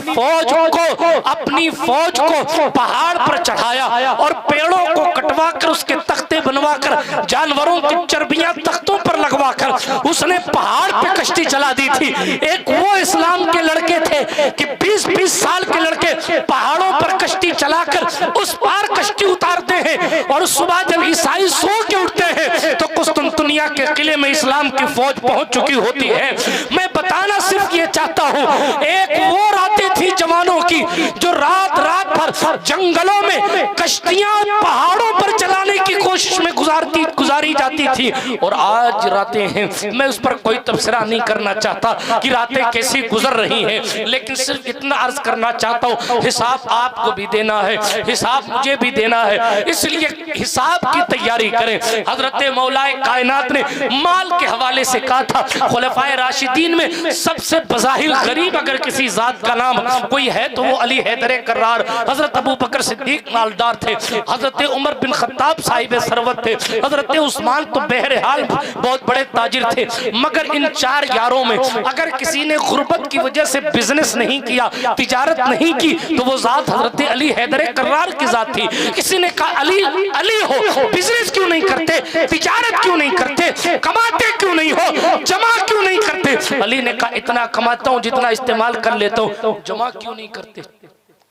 फौज को पहाड़ पर चढ़ाया और पेड़ों को कटवा कर उसके तख्ते बनवा कर जानवरों की चर्बियां तख्तों पर लगवा कर उसने पहाड़ पे कश्ती चला दी थी। एक वो इस्लाम के लड़के थे कि 20-20 साल के लड़के पहाड़ों पर कश्ती चलाकर उस पार कश्ती उतारते हैं, और सुबह जब ईसाई सो के उठते हैं तो कुस्तुनतुनिया के किले में इस्लाम की फौज पहुंच चुकी होती है। मैं बताना सिर्फ ये चाहता हूँ, एक वो रातें थी जवानों की जो रात भर जंगलों में कश्तियां पहाड़ों पर चलाने की कोशिश में गुजार गुजारी जाती थी और आज रातें हैं। मैं उस पर कोई तबसरा नहीं करना चाहता कि रातें कैसी गुजर रही हैं, लेकिन सिर्फ इतना अर्ज करना चाहता हूँ, हिसाब आपको भी देना है, हिसाब मुझे भी देना है, इसलिए हिसाब की तैयारी करें। हजरत मौलाए कायनात ने माल के हवाले से कहा था, खुलफाए राशिदीन में सबसे बज़ाहिर गरीब अगर किसी जात का नाम कोई है तो वो अली हैदर कर्रार, हजरत अबू बकर सिद्दीक मालदार थे, हजरत उमर बिन खत्ताब साहिब सरवत थे, हजरत उस्मान तो बहरहाल बहुत बड़े ताजिर थे। मगर इन चार यारों में अगर किसी ने गुर्बत की वजह से बिजनेस नहीं किया, तिजारत नहीं की, तो वो जात हजरत अली हैदर कर्रार की जात थी। किसी ने कहा अली अली हो, बिजनेस क्यों नहीं करते, तिजारत क्यों नहीं करते, कमाते क्यों नहीं हो, जमा क्यों नहीं करते? अली ने कहा इतना कमाता हूं जितना इस्तेमाल कर लेता हूं, जमा क्यों नहीं करते?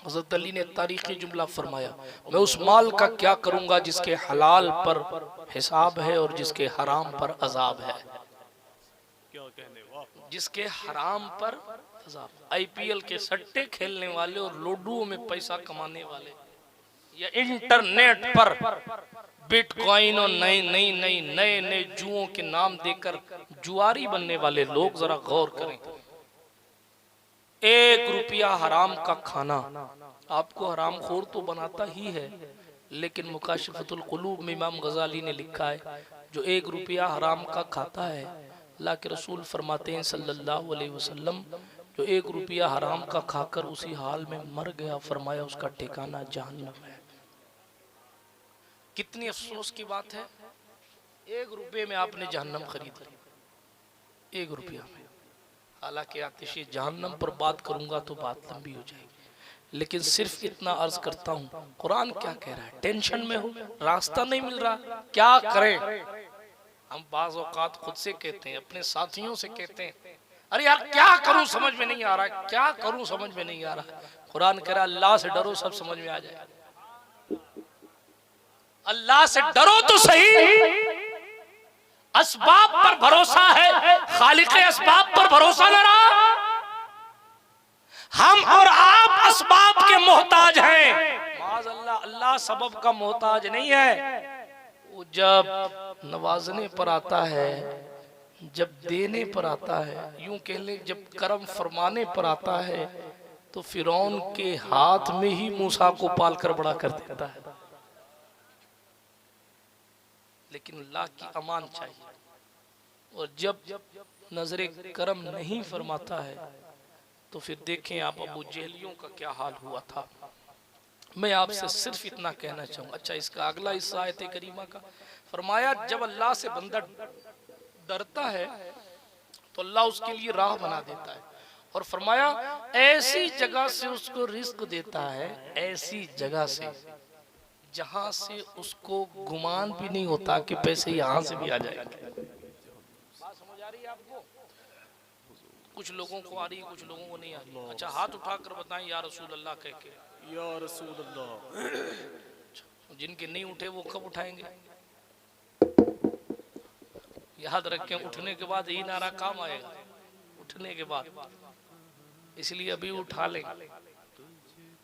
हज़रत अली ने तारीखी जुमला फरमाया, मैं उस माल का क्या करूंगा जिसके हलाल पर हिसाब है और जिसके हराम पर अजाब है। जिसके हराम पर अजाब। आईपीएल के सट्टे खेलने वाले और लूडो में पैसा कमाने वाले, या इंटरनेट पर बिटकॉइन और नए नए जुओं के नाम देकर जुआरी बनने वाले लोग जरा गौर करें। 1 रुपया हराम का खाना आपको हराम खोर तो बनाता ही है, लेकिन मुकाशिफतुल कुलूब में इमाम गजाली ने लिखा है, जो 1 रुपया हराम का खाता है, अल्लाह के रसूल फरमाते हैं सल्लल्लाहु अलैहि वसल्लम, जो 1 रुपया हराम का खाकर उसी हाल में मर गया, फरमाया उसका ठिकाना जहन्नम है। कितनी अफसोस की बात है, 1 रुपये में आपने जहन्नम खरीद ली, 1 रुपया में। हालांकि आतिशी जहन्नम पर बात करूंगा तो बात लंबी हो जाएगी, लेकिन सिर्फ इतना अर्ज करता हूँ, कुरान क्या कह रहा है। टेंशन में हो, रास्ता नहीं मिल रहा, क्या करें? हम बाज़ औक़ात खुद से कहते हैं, अपने साथियों से कहते हैं, अरे यार क्या करूं समझ में नहीं आ रहा, क्या करूं समझ में नहीं आ रहा। कुरान कह रहा है अल्लाह से डरो, सब समझ में आ जाए। अल्लाह से डरो तो सही, असबाब पर भरोसा है, खालिक असबाब पर भरोसा न रहा। हम और आप असबाब के मोहताज हैं, माज़अल्लाह अल्लाह सबब का मोहताज नहीं है। वो जब नवाजने पर आता है, जब देने पर आता है, यूं कह ले जब करम फरमाने पर आता है, तो फिरौन के हाथ में ही मूसा को पाल कर बड़ा कर देता है। लेकिन अल्लाह की अमान चाहिए, और जब नजरे करम नहीं फरमाता है तो फिर देखें आप अबू जहलियों का क्या हाल हुआ था। मैं आपसे सिर्फ इतना कहना चाहूँ। अच्छा, इसका अगला हिस्सा आयत करीमा का फरमाया, जब अल्लाह से बंदा डरता है तो अल्लाह उसके लिए राह बना देता है, और फरमाया ऐसी जगह से उसको रिस्क देता है, ऐसी जगह से जहां से उसको गुमान भी नहीं होता कि पैसे यहां से भी आ जाएंगे। बात समझ आ रही है आपको? कुछ लोगों को आ रही है, कुछ लोगों को नहीं आ रही। अच्छा, हाथ उठाकर बताएं या रसूल अल्लाह कह के, या रसूल अल्लाह। जिनके नहीं उठे वो कब उठाएंगे? याद रखें, उठने के बाद ही नारा काम आएगा, उठने के बाद। इसलिए अभी उठा लें,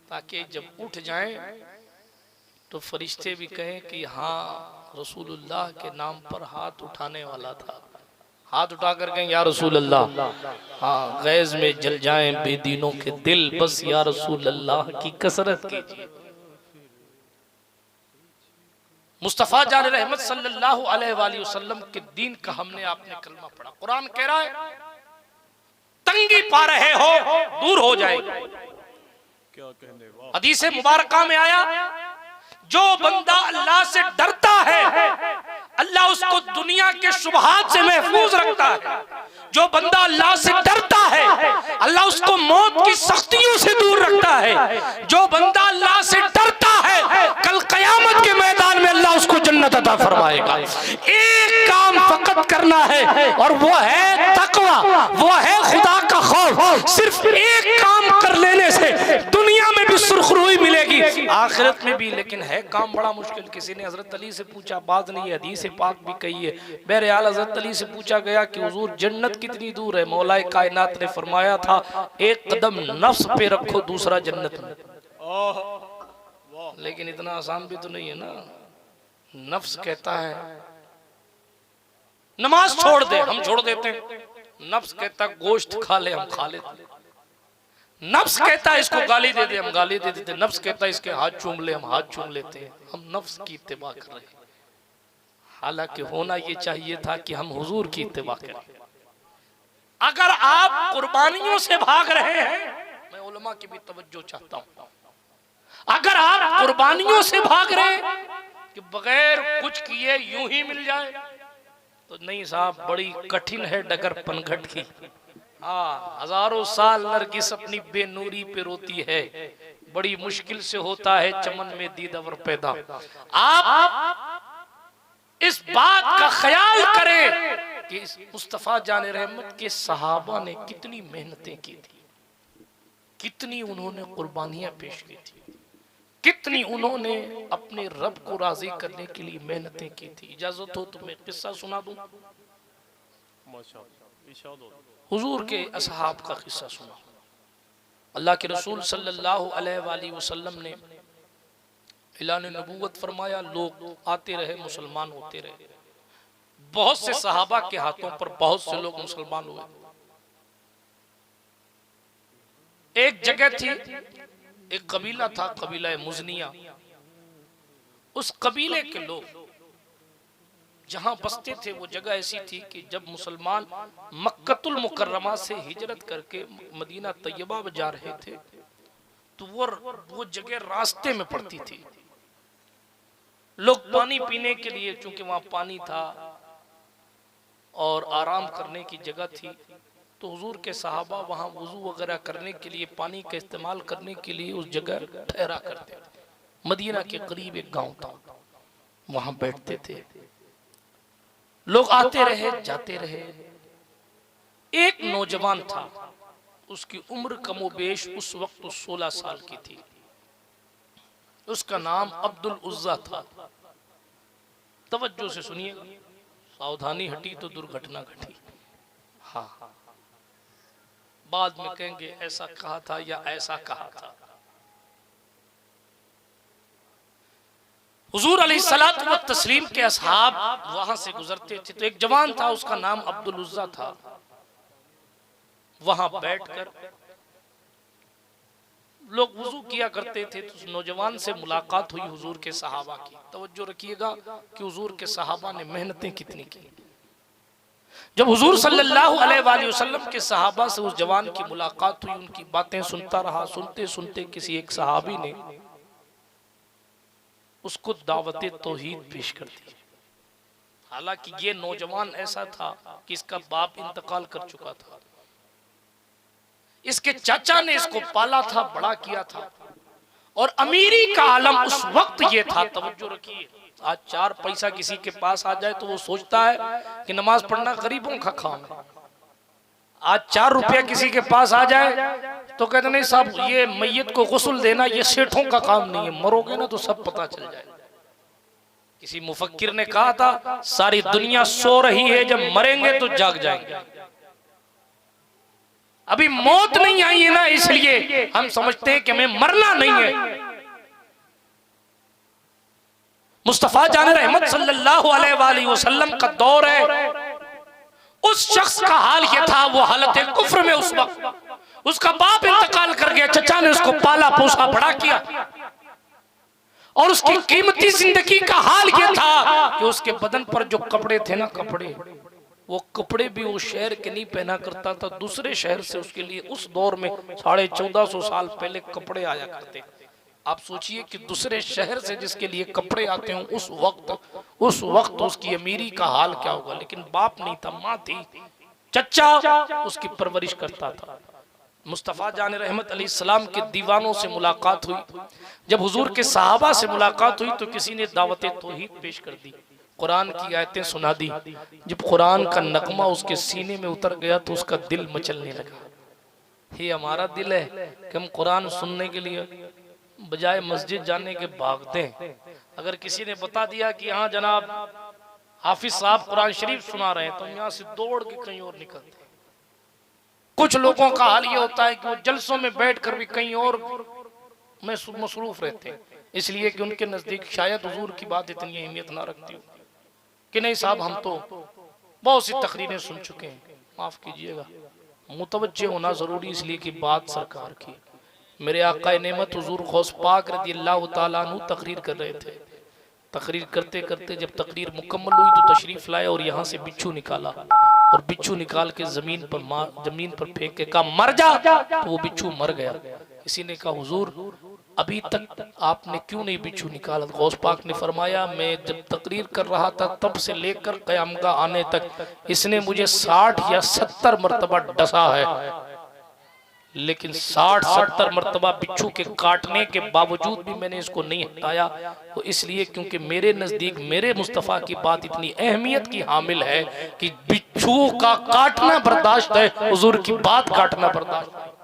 ताकि जब उठ जाएं तो फरिश्ते भी कहें कि हाँ रसूलुल्लाह के नाम पर हाथ उठाने वाला था। हाथ उठा कर कहें या रसूल अल्लाह, हाँ गैज में जल जाएं बेदीनों के दिल, बस या रसूल अल्लाह की कसरत कीजिए। मुस्तफा जान रहमत सल्लल्लाहु अलैहि वसल्लम के दीन का हमने आपने कलमा पढ़ा। कुरान कह रहा है तंगी पा रहे हो, दूर हो जाएगी। क्या कहने, हदीस मुबारका में आया, जो बंदा अल्लाह से डरता है अल्लाह उसको दुनिया के शुबहात से महफूज रखता है। जो बंदा अल्लाह से डरता है अल्लाह उसको मौत की सख्तियों से दूर रखता है। जो बंदा अल्लाह से डरता है कल कयामत के मैदान में अल्लाह उसको जन्नत अता फरमाएगा। एक काम फकत करना है और वो है तकवा, वो है खुदा का खौफ। सिर्फ एक काम कर लेने से दुनिया में भी सुरखरुई मिलेगी, आखिरत में भी। लेकिन है काम बड़ा मुश्किल। किसी ने हजरत अली से पूछा, बात नहीं हदीस पाक भी कही है, बहरहाल हजरत अली से पूछा गया कि हुजूर जन्नत कितनी दूर है? मौलाए कायनात ने फरमाया था, एक कदम नफ्स पे रखो, दूसरा जन्नत में। लेकिन इतना आसान भी तो नहीं है ना, नफ्स कहता है नमाज छोड़ दे, हम छोड़ देते हैं। नफ्स कहता गोश्त खा ले, हम खा लेते। नफ्स कहता है इसको गाली दे दे, हम गाली दे देते। नफ्स कहता है इसके हाथ चूम ले, हम हाथ चूम लेते हैं। हम नफ्स की इत्तिबा कर रहे हैं। हालांकि होना ये चाहिए था कि हम हुजूर की इत्तिबा करें। अगर आप कुर्बानियों से भाग रहे हैं, मैं उलमा की भी तवज्जो चाहता हूं, अगर आप कुर्बानियों से भाग रहे हैं कि बगैर कुछ किए यूं ही मिल जाए, तो नहीं साहब, बड़ी कठिन है डगर पनघट की। हाँ, हजारों साल नरगिस अपनी बेनूरी पे रोती है, बड़ी मुश्किल से होता है चमन में दीदावर पैदा। आप इस बात का ख्याल करें कि इस मुस्तफा जाने रहमत के सहाबा ने कितनी मेहनतें की थी, कितनी उन्होंने कुर्बानियां पेश की थी, कितनी उन्होंने अपने रब को राजी करने के लिए मेहनतें की थी। इजाजत हो तो मैं किस्सा सुना दूं। हुजूर के असहाब का किस्सा सुना। अल्लाह के रसूल सल्लल्लाहु अलैहि वसल्लम ने ऐलान नबूवत फरमाया। लोग आते रहे, मुसलमान होते रहे। बहुत से सहाबा के हाथों पर बहुत से लोग मुसलमान हुए। एक जगह थी, एक कबीला था, कबीला मुजनिया। उस कबीले के लोग जहां बसते थे वो जगह ऐसी थी कि जब मुसलमान मक्कतुल मुकर्रमा से हिजरत करके मदीना तैयबा में जा रहे थे तो वो जगह रास्ते में पड़ती थी। लोग पानी पीने के लिए, चूंकि वहां पानी था और आराम करने की जगह थी, तो हुजूर के सहाबा वहां वुजू वगैरह करने के लिए, पानी का इस्तेमाल करने के लिए उस जगह ठहरा करते थे। मदीना के करीब एक गांव था, वहां बैठते थे। लोग आते रहे, जाते रहे। एक नौजवान था, उसकी उम्र कमोबेश उस वक्त 16 साल की थी। उसका नाम अब्दुल उज्जा था। तवज्जो से सुनिएगा, सावधानी हटी तो दुर्घटना घटी। हाँ, बाद में कहेंगे ऐसा कहा था या ऐसा कहा था। हुजूर अलैहिस्सलातु व तस्लीम के असहाब वहां से गुजरते थे, तो एक जवान था, उसका नाम अब्दुल उज्जा था। वहां बैठकर लोग वुजू किया करते थे, तो उस नौजवान से मुलाकात हुई हुजूर के सहाबा की। तवज्जो रखिएगा कि हुजूर के सहाबा ने मेहनतें कितनी की। जब हुजूर सल्लल्लाहु अलैहि वसल्लम के सहाबा से उस जवान की मुलाकात हुई, उनकी बातें सुनता रहा। सुनते सुनते किसी एक सहाबी ने उसको दावते तौहीद पेश कर दी। हालांकि ये नौजवान ऐसा था कि इसका बाप इंतकाल कर चुका था, इसके चाचा ने इसको पाला था, बड़ा किया था, और अमीरी का आलम उस वक्त ये था। तवज्जो रखिए, आज 4 पैसा किसी के पास आ जाए तो वो सोचता है कि नमाज पढ़ना गरीबों का काम है। आज 4 रुपया किसी के पास आ जाए तो कहते नहीं साहब, ये मैयत को गुस्ल देना ये सेठों का काम नहीं है, मरोगे ना तो सब पता चल जाए। किसी मुफक्किर ने कहा था, सारी दुनिया सो रही है, जब मरेंगे तो जाग जाएंगे। अभी मौत नहीं आई है ना, इसलिए हम समझते हैं कि हमें मरना नहीं है। मुस्तफा जान रहमत सल्लल्लाहु अलैहि वसल्लम का दौर है, उस शख्स का हाल यह था, वो हालत कुफ्र में उस वक्त उसका बाप इंतकाल कर गया, चचा ने उसको पाला पोसा बड़ा किया, और उसकी कीमती जिंदगी का हाल यह था कि उसके बदन पर जो कपड़े थे ना, वो कपड़े भी वो शहर के नहीं पहना करता था, दूसरे शहर से उसके लिए उस दौर में 1450 साल पहले कपड़े आया करते। आप सोचिए कि दूसरे शहर से जिसके लिए कपड़े आते हों उस वक्त उसकी अमीरी का हाल क्या होगा। लेकिन बाप नहीं था, माँ थी, चचा उसकी परवरिश करता था। मुस्तफा जान रहमत अलैहिस्सलाम के दीवानों से मुलाकात हुई। जब हुजूर के सहाबा से मुलाकात हुई तो किसी ने दावत तौहीद पेश कर दी, कुरान की आयतें सुना दी। जब कुरान का नगमा उसके सीने में उतर गया तो उसका दिल मचलने लगा। ये हमारा दिल है कि हम कुरान सुनने के लिए बजाय मस्जिद जाने के भागते हैं। अगर किसी ने बता दिया कि हाँ जनाब हाफिज साहब कुरान शरीफ सुना रहे हैं, तो हम यहाँ से दौड़ के कहीं और निकलते हैं। कुछ लोगों का हाल ये होता है कि वो जलसों में बैठकर भी कहीं और में मसरूफ रहते हैं। इसलिए कि उनके नजदीक शायद हुजूर की बात इतनी अहमियत ना रखती हो कि नहीं साहब हम तो बहुत सी तकरीरें सुन चुके हैं, माफ कीजिएगा। मुतवज्जे होना जरूरी इसलिए कि बात सरकार की, मेरे आका नेमत हुजूर गौस पाक रज़ी अल्लाह तआला अन्हु तकरीर कर रहे थे। तकरीर करते करते जब तकरीर मुकम्मल हुई तो तशरीफ लाए और यहाँ से बिच्छू निकाला और बिच्छू निकाल के जमीन पर फेंक के कहा मर जा, तो वो बिच्छू मर गया। किसी ने कहा हुजूर अभी तक आपने क्यों नहीं बिच्छू निकाला? गौस पाक ने फरमाया मैं जब तकरीर कर रहा था तब से लेकर क़यामत आने तक इसने मुझे 60 या 70 मरतबा डसा है, लेकिन 60-70 मरतबा बिच्छू के काटने के बावजूद भी मैंने इसको नहीं हटाया। तो इसलिए क्योंकि मेरे नज़दीक मेरे मुस्तफ़ा की बात इतनी अहमियत की हामिल है कि बिच्छू का काटना बर्दाश्त है, हुजूर की बात काटना बर्दाश्त है।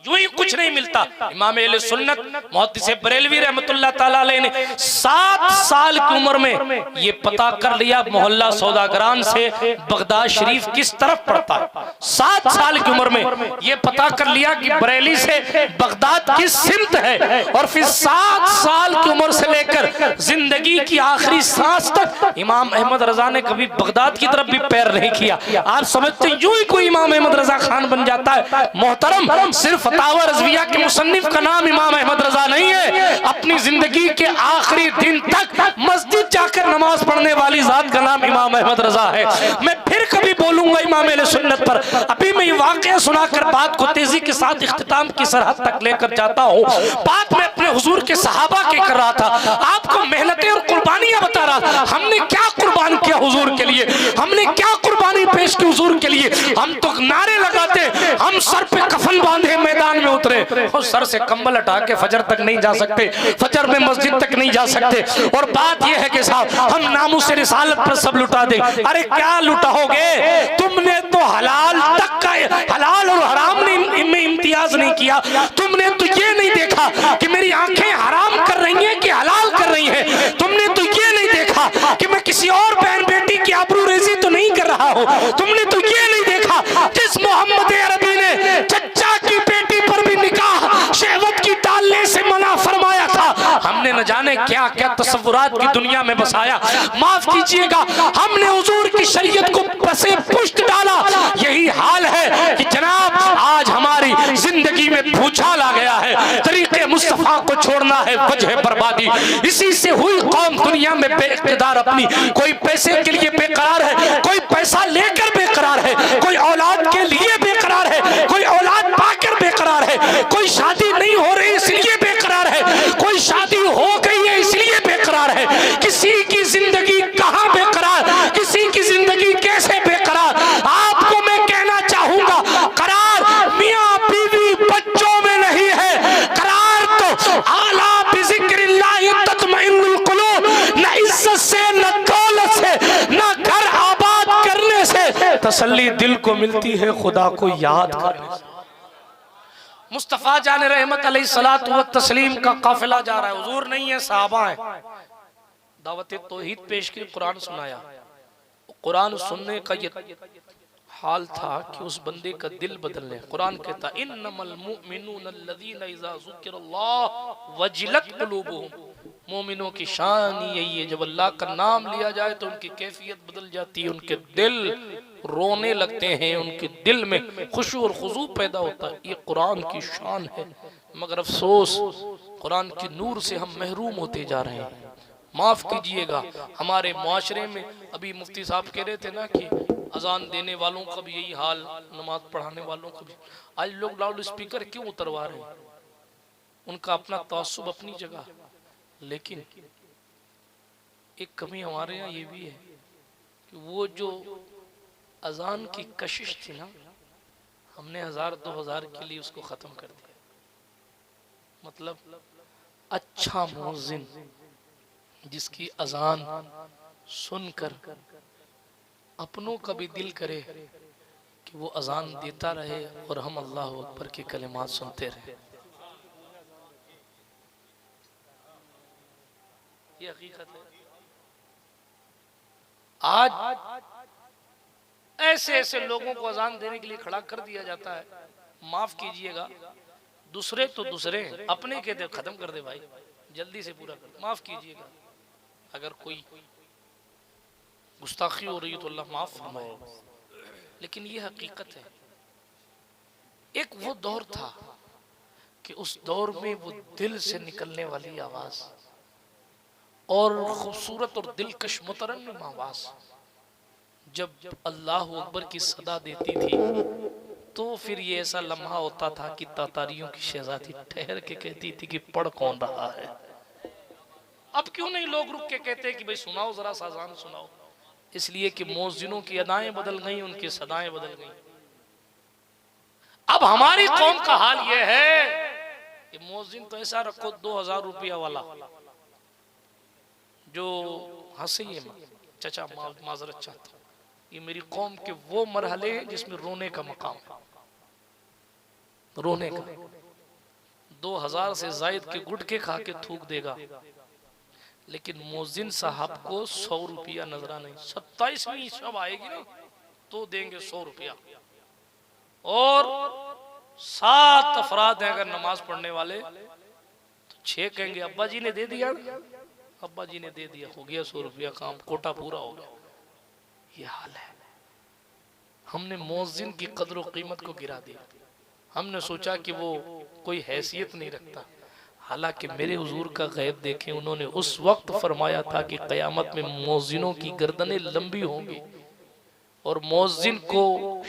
यूं ही कुछ नहीं मिलता। इमाम अहले सुन्नत मुहद्दिस बरेलवी रहमतुल्लाह ताला अलैह ने 7 साल की उम्र में ये पता कर लिया मोहल्ला सौदागरान से बगदाद शरीफ किस तरफ पड़ता है। 7 साल की उम्र में ये पता कर लिया कि बरेली से बगदाद किस सिमत है, और फिर 7 साल की उम्र से लेकर जिंदगी की आखिरी सांस तक इमाम अहमद रजा ने कभी बगदाद की तरफ भी पैर नहीं किया। आप समझते यूं ही कोई इमाम अहमद रजा खान बन जाता है? मोहतरम, सिर्फ फतावा रज़विया के मुसन्निफ का नाम इमाम अहमद रजा नहीं है, अपनी जिंदगी के आखिरी दिन तक मस्जिद जाकर नमाज पढ़ने वाली जात का नाम इमाम अहमद रजा है। मैं फिर कभी बोलूंगा इमाम अहले सुन्नत पर। अभी मैं ये वाक़या सुनाकर बात को तेजी के साथ इख्तिताम की सरहद तक लेकर जाता हूँ। बात मैं अपने हुजूर के सहाबा की कर रहा था, आपको मेहनतें और कुर्बानियां बता रहा था। हमने क्या कुर्बान किया हुजूर के लिए, हमने क्या कुर्बानी पेश की हुजूर के लिए। हम तो नारे लगाते, हम सर पे कफन बांधे मैदान में उतरे और सर से कंबल हटा के फजर तक नहीं जा सकते, फजर में मस्जिद तक नहीं जा सकते। और बात यह है कि साहब हम नामूस से रिसालत पर सब लुटा दे। अरे क्या लुटाओगे? तुमने तो हलाल तक का, हलाल और हराम में इम्तियाज नहीं किया। तुमने तो ये नहीं देखा कि मेरी आंखें हराम कर रही हैं कि हलाल कर रही हैं। तुमने तो ये नहीं देखा कि मैं किसी और बहन बेटी की आबरूरेज़ी तो नहीं कर रहा हूँ। तुमने तो ये नहीं देखा जिस मोहम्मद अरबी ने चचा की बेटी पर भी निकाह शहवत की डालने से मना फरमाया था। हमने न जाने क्या क्या तसव्वुरात की दुनिया में बसाया। माफ कीजिएगा, हमने हुजूर की शरीयत को पसे पुष्ट डाला। यही हाल है कि जनाब आज हमारी जिंदगी में भूचाल आ गया है। तरीके मुस्तफा को छोड़ना है वजह बर्बादी। इसी से हुई कौम दुनिया में बेइख्तिदार अपनी। कोई पैसे के लिए बेकरार है, कोई पैसा लेकर बेकरार है, कोई औलाद के लिए बेकरार है, कोई औलाद पाकर बेकरार है, कोई शादी नहीं हो रही इसलिए बेकरार है, कोई शादी हो गई है इसलिए बेकरार है। किसी की जिंदगी कहाँ बेकरार, किसी की जिंदगी कैसे बेकरार? आपको मैं कहना चाहूंगा, करार मियाँ बीवी बच्चों में नहीं है, करार तो आला बिज़िक्रिल्लाह तत्मइन्नुल कुलूब। न इज्जत से, न दौलत से, न घर आबाद करने से तसल्ली दिल को मिलती है खुदा को याद करने से। मुस्तफ़ा जान रहमत अलैहिस्सलातु व तस्लीम का काफिला जा रहा है। हुजूर नहीं है, सहाबा है। दावत तौहीद पेश की, कुरान सुनाया। कुरान सुनने का ये हाल था कि उस बंदे का दिल बदलने। कुरान कहता इन्नमल मुमिनूना अल्लज़ीना इज़ा ज़ुकिरल्लाह वजिलत कुलूबुहुम। मोमिनों की शान यही है, जब अल्लाह का नाम लिया जाए तो उनकी कैफियत बदल जाती है, उनके दिल रोने लगते हैं, उनके दिल में खुशू और खुजू पैदा होता है। ये कुरान की शान है। मगर अफसोस कुरान की नूर से हम महरूम होते जा रहे हैं। माफ कीजिएगा, हमारे मुआशरे में अभी मुफ्ती साहब कह रहे थे ना कि अजान देने वालों का भी यही हाल, नमाज पढ़ाने वालों का भी। आज लोग लाउड स्पीकर क्यों उतरवा रहे हैं? उनका अपना तअस्सुब अपनी जगह, लेकिन एक कमी हमारे यहाँ ये भी है कि वो जो अजान की कशिश थी ना, हमने 1000-2000 के लिए उसको खत्म कर दिया। मतलब अच्छा मुअज्जिन जिसकी अजान सुनकर अपनों का भी दिल करे कि वो अजान देता रहे और हम अल्लाह अकबर के कलिमात सुनते रहे। ये हकीकत है। आज ऐसे ऐसे लोगों को अजान देने के लिए खड़ा कर दिया जाता है। माफ कीजिएगा, दूसरे तो दूसरे, अपने के दे खत्म कर दे भाई। जल्दी से पूरा कर, माफ कीजिएगा अगर कोई गुस्ताखी हो रही है तो अल्लाह माफ फरमाए, लेकिन ये हकीकत है। एक वो दौर था कि उस दौर में वो दिल से निकलने वाली आवाज और खूबसूरत और दिलकश मुतरन्निम आवाज जब अल्लाह अकबर की सदा देती थी तो फिर ये ऐसा लम्हा होता था कि तातारियों की शहजादी ठहर के कहती थी कि पढ़ कौन रहा है। अब क्यों नहीं लोग रुक के कहते कि भाई सुनाओ जरा सा अज़ान सुनाओ, इसलिए कि मुअज्जिनों की अदाएं बदल गई, उनकी सदाएं बदल गई। अब हमारी कौम का हाल यह है कि मुअज्जिन तो ऐसा रखो 2000 रुपया वाला जो हंसे चचा माजरत चाहता, ये मेरी कौम के वो मरहले हैं जिसमें रोने का मकाम है, रोने का। 2000 से जायद के गुटके खा के थूक देगा, लेकिन मुअज्जिन साहब को 100 रुपया नजरा नहीं। 27वीं शब आएगी ना तो देंगे 100 रुपया, और 7 अफराद हैं अगर नमाज पढ़ने वाले तो 6 कहेंगे अब्बा जी ने दे दिया, अब्बा जी ने दे दिया, हो गया 100 रुपया, काम कोटा पूरा हो गया। ये हाल है। हमने मुअज्जिन की कदर और कीमत को गिरा दिया, हमने सोचा कि वो कोई हैसियत नहीं रखता। हालांकि मेरे हुजूर का गैब देखें, उन्होंने उस वक्त फरमाया था कि क़यामत में मुअज्जिनों की गर्दनें लंबी होंगी और मुअज्जिन को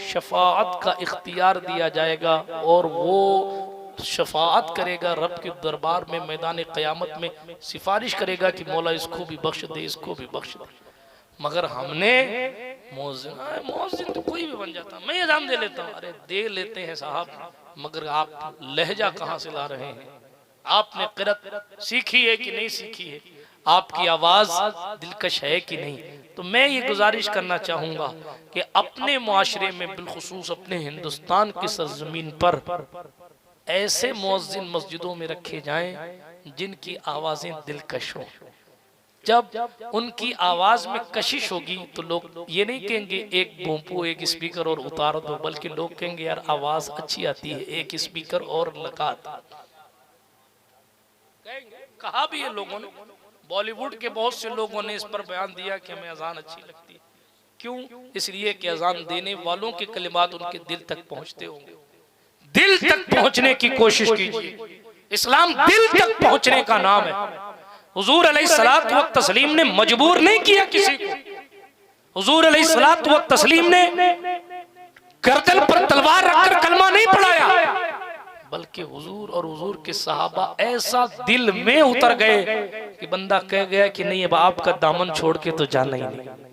शफाअत का इख्तियार दिया जाएगा और वो शफाअत करेगा रब के दरबार में, मैदान क़यामत में सिफारिश करेगा कि मौला इसको भी बख्श दे, इसको भी बख्श दे। मगर हमने मुअज्जिन तो कोई भी बन जाता, मैं अज़ान दे लेता हूँ। अरे दे लेते हैं साहब, मगर आप लहजा कहाँ से ला रहे हैं? आपने क़िरात सीखी है कि नहीं सीखी है? आपकी आवाज दिलकश है कि नहीं? तो मैं ये गुजारिश करना चाहूंगा कि अपने मुआशरे में, बिलखुसूस अपने हिंदुस्तान की सरजमीन पर ऐसे मुअज्जिन मस्जिदों में रखे जाएं जिनकी आवाजें दिलकश हों। जब उनकी आवाज में कशिश होगी तो लोग ये नहीं कहेंगे एक भोंपू एक स्पीकर और उतार दो, बल्कि लोग कहेंगे यार आवाज अच्छी आती है, एक स्पीकर और लगा दो। कहा भी है लोगों ने, बॉलीवुड के बहुत से लोगों ने इस पर बयान दिया कि हमें अजान अच्छी लगती है। क्यों? इसलिए कि अजान देने वालों के कलिमात उनके दिल तक पहुंचते होंगे। दिल तक पहुंचने की कोशिश कीजिए, इस्लाम दिल तक पहुंचने का नाम है। हुजूर अलैहिस्सलातु व तस्लीम ने मजबूर नहीं किया किसी को। हुजूर अलैहिस्सलातु व तस्लीम ने गर्दन पर तलवार रखकर कलमा नहीं पढ़ाया, बल्कि हुजूर और हुजूर के सहाबा ऐसा दिल में उतर गए कि बंदा कह गया कि नहीं अब आपका दामन छोड़ के तो जाना ही नहीं।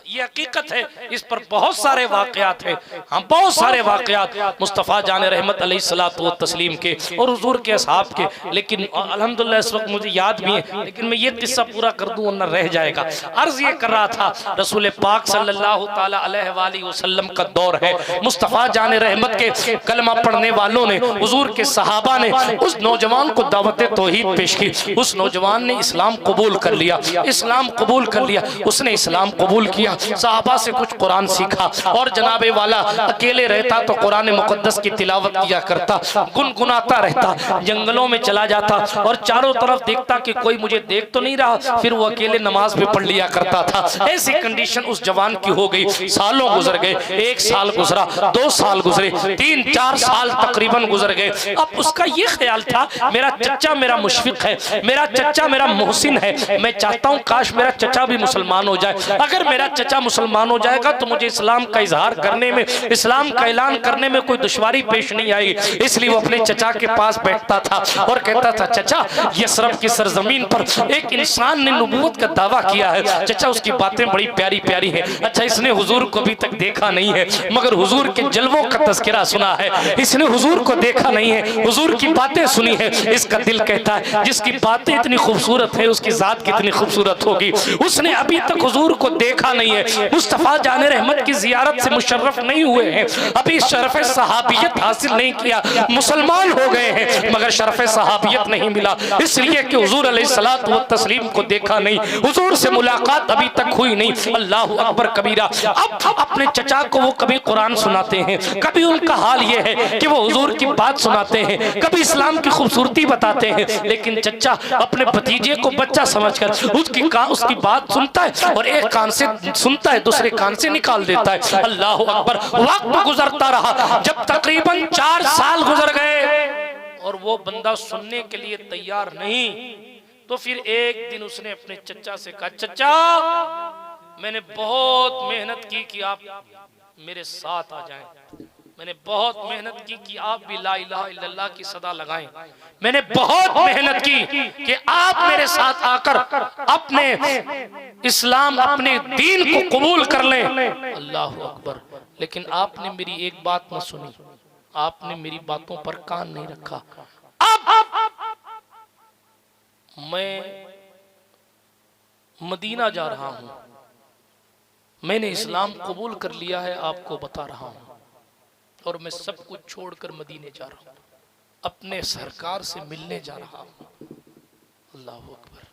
ये हकीकत है, इस पर बहुत सारे वाकयात हैं। हम बहुत सारे वाकयात मुस्तफ़ा जान रहमत अलैहिस्सलातु व तस्लीम के और हुजूर के असहाब के, लेकिन अल्हम्दुलिल्लाह इस वक्त मुझे याद भी है, लेकिन मैं ये किस्सा पूरा कर दूं वरना रह जाएगा। अर्ज ये कर रहा था, रसूल पाक सल्लल्लाहु ताला अलैहि वसल्लम का दौर है। मुस्तफ़ा जान रहमत के कलमा पढ़ने वालों ने, हुजूर के सहाबा ने उस नौजवान को दावत तौहीद पेश की। उस नौजवान ने इस्लाम कबूल कर लिया, इस्लाम कबूल कर लिया। उसने इस्लाम कबूल किया, साहबा से कुछ कुरान सीखा और जनाबे वाला अकेले रहता तो कुरान मुकद्दस की तिलावत किया करता, गुनगुनाता रहता, जंगलों में चला जाता और चारों तरफ देखता कि कोई मुझे देख तो नहीं रहा, फिर वो अकेले नमाज भी पढ़ लिया करता था। ऐसी कंडीशन उस जवान की हो गई। सालों गुजर गए, 1 साल गुजरा, 2 साल गुजरे, 3-4 साल तकरीबन गुजर गए। अब उसका ये ख्याल था मेरा चचा मेरा मुशफिक है, मेरा चचा मेरा मोहसिन है, मैं चाहता हूँ काश मेरा चचा भी मुसलमान हो जाए। अगर मेरा चचा मुसलमान हो जाएगा तो मुझे इस्लाम का इजहार करने में, इस्लाम का ऐलान करने में कोई दुश्वारी पेश नहीं आएगी। इसलिए वो अपने चचा के पास बैठता था और कहता था, चचा यसरब की सरजमीन पर एक इंसान ने नबूवत का दावा किया है, चचा उसकी बातें बड़ी प्यारी प्यारी हैं। अच्छा इसने हुजूर को अभी तक देखा नहीं है, मगर हुजूर के जलवों का तज़किरा सुना है। इसने हुजूर को देखा नहीं है, हुजूर की बातें सुनी है। इसका दिल कहता है जिसकी बातें इतनी खूबसूरत है उसकी जात कितनी खूबसूरत होगी। उसने अभी तक हुजूर को देखा देखा नहीं है, मुस्तफ़ा जान रहमत की ज़ियारत से मुशर्रफ नहीं हुए हैं, अभी शरफ़ सहाबियत हासिल नहीं किया, मुसलमान हो गए हैं मगर शरफ़ सहाबियत नहीं मिला, इसलिए कि हुज़ूर अलैहिस्सलात व तस्लीम को देखा नहीं, हुज़ूर से मुलाकात अभी तक हुई नहीं। अल्लाहु अकबर कबीरा। अब अपने चचा को वो कभी कुरान सुनाते हैं, कभी उनका हाल ये है कि वो हुज़ूर की बात सुनाते हैं, कभी इस्लाम की खूबसूरती बताते हैं, लेकिन चचा अपने भतीजे को बच्चा समझकर उसकी बात सुनता है और एक कान से सुनता है दूसरे कान से निकाल देता है। अल्लाहु अकबर। वक्त गुजरता रहा, जब तकरीबन 4 साल गुजर गए और वो बंदा सुनने के लिए तैयार नहीं, तो फिर एक दिन उसने अपने चचा से कहा, चचा मैंने बहुत मेहनत की कि आप मेरे साथ आ जाएं, मैंने बहुत मेहनत की कि आप भी ला इलाहा इल्लल्लाह की सदा लगाएं, मैंने बहुत मेहनत की कि आप मेरे साथ आकर अपने इस्लाम अपने दीन को कबूल कर लें। अल्लाह अकबर। लेकिन आपने मेरी एक बात न सुनी, आपने मेरी बातों पर कान नहीं रखा। अब मैं मदीना जा रहा हूं, मैंने इस्लाम कबूल कर लिया है, आपको बता रहा हूं, और मैं सब कुछ छोड़कर मदीने जा रहा हूं, अपने सरकार से मिलने जा रहा हूं। अल्लाह अकबर।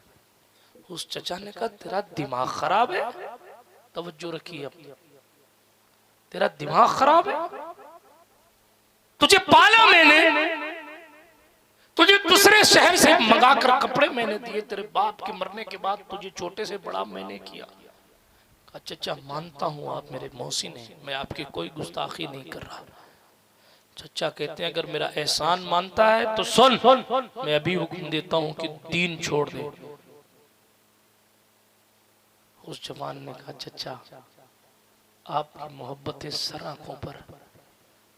उस चचा ने कहा, तेरा दिमाग खराब है? तवज्जो रखिए, अब तेरा दिमाग खराब है? तुझे पाला मैंने, तुझे दूसरे शहर से मंगाकर कपड़े मैंने दिए, तेरे बाप के मरने के बाद तुझे छोटे से बड़ा मैंने किया। चचा मानता हूं आप मेरे मौसी ने, मैं आपकी कोई गुस्ताखी नहीं कर रहा। चचा कहते हैं, अगर मेरा एहसान मानता है तो सुन, मैं अभी हुक्म देता हूं कि दीन छोड़ दे। उस जवान ने कहा, चचा आपकी मोहब्बतें सर आंखों पर,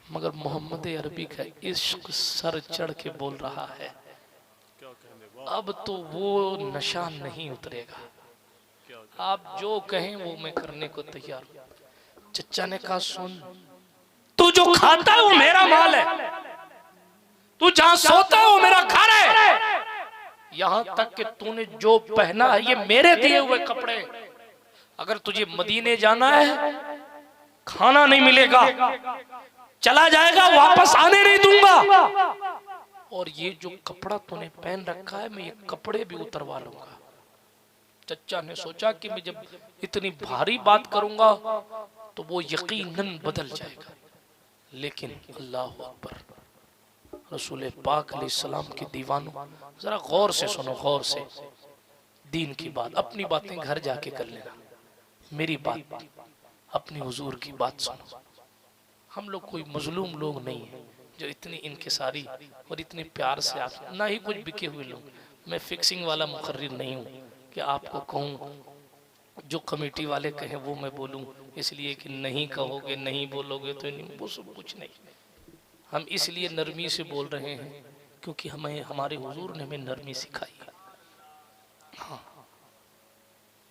मगर मोहम्मद अरबी का इश्क सर चढ़ के बोल रहा है, अब तो वो नशा नहीं उतरेगा, आप जो कहें वो मैं करने को तैयार हूं। चचा ने कहा, सुन, तू जो खाता है वो मेरा माल है, तू जहां सोता है वो मेरा घर है, यहां तक कि तूने जो पहना है ये मेरे दिए हुए कपड़े। अगर तुझे मदीने जाना है, खाना नहीं मिलेगा, चला जाएगा, वापस आने नहीं दूंगा, और ये जो कपड़ा तूने पहन रखा है मैं ये कपड़े भी उतरवा लूंगा। चचा ने सोचा कि मैं जब इतनी भारी बात करूंगा तो वो यकीनन बदल जाएगा, लेकिन अल्लाह अकबर। रसूल पाक अलैहिस्सलाम के दीवानों, जरा गौर से सुनो, गौर से दीन की बात, अपनी बातें घर जाके कर लेना, मेरी बात अपनी हुजूर की बात सुनो। हम लोग कोई मजलूम लोग नहीं है जो इतनी इनकिसारी और इतने प्यार से आप, ना ही कुछ बिके हुए लोग। मैं फिक्सिंग वाला मुकर्रिर नहीं हूँ कि आपको कहूँ जो कमेटी वाले कहें वो मैं बोलूँ, इसलिए कि नहीं कहोगे, नहीं बोलोगे तो नहीं, वो सब कुछ नहीं। हम इसलिए नरमी से बोल रहे हैं क्योंकि हमें हमारे हुजूर ने हमें नरमी सिखाई है। हाँ,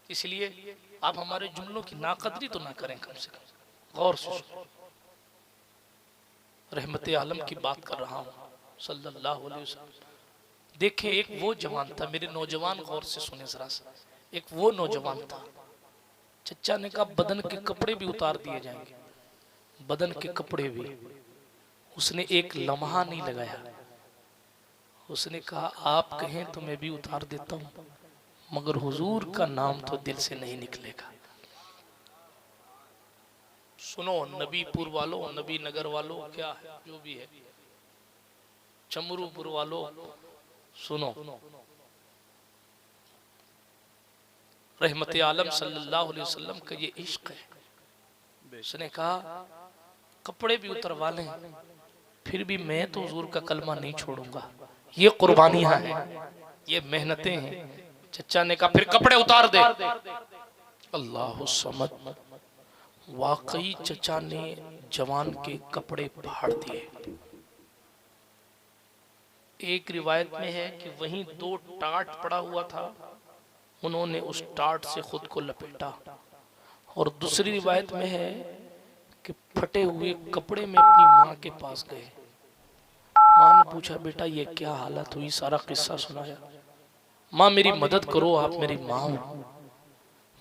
इसलिए आप हमारे जुमलों की नाकदरी तो ना करें, कम से कम गौर से। रहमत आलम की बात कर रहा हूँ सल्लल्लाहु अलैहि वसल्लम। देखें, एक वो जवान था, मेरे नौजवान गौर से सुने जरा सा, एक वो नौजवान था। चचा ने कहा, बदन के कपड़े भी उतार दिए जाएंगे, बदन के कपड़े भी। उसने एक लम्हा नहीं लगाया, उसने कहा, आप कहें तो मैं भी उतार देता हूँ, मगर हुजूर का नाम तो दिल से नहीं निकलेगा। सुनो नबीपुर वालों, नबी नगर वालों, क्या है जो भी है, चमरूपुर वालों, सुनो, रहमत आलम सल्लल्लाहु अलैहि वसल्लम का ये इश्क है। उसने कहा, कपड़े भी उतरवा लें, फिर भी मैं तो हुजूर का कलमा नहीं छोड़ूंगा। ये कुर्बानियां हैं, ये मेहनतें हैं। चचा ने कहा, फिर कपड़े उतार दे। अल्लाह समद। वाकई चचा ने जवान के कपड़े फाड़ दिए। एक रिवायत में है कि वहीं 2 टाट पड़ा हुआ था, उन्होंने उस टाट से खुद को लपेटा, और दूसरी रिवायत में है कि फटे हुए कपड़े में अपनी माँ के पास गए। माँ ने पूछा, बेटा ये क्या हालत हुई? सारा किस्सा सुनाया। माँ मेरी मदद करो, आप मेरी माँ हो।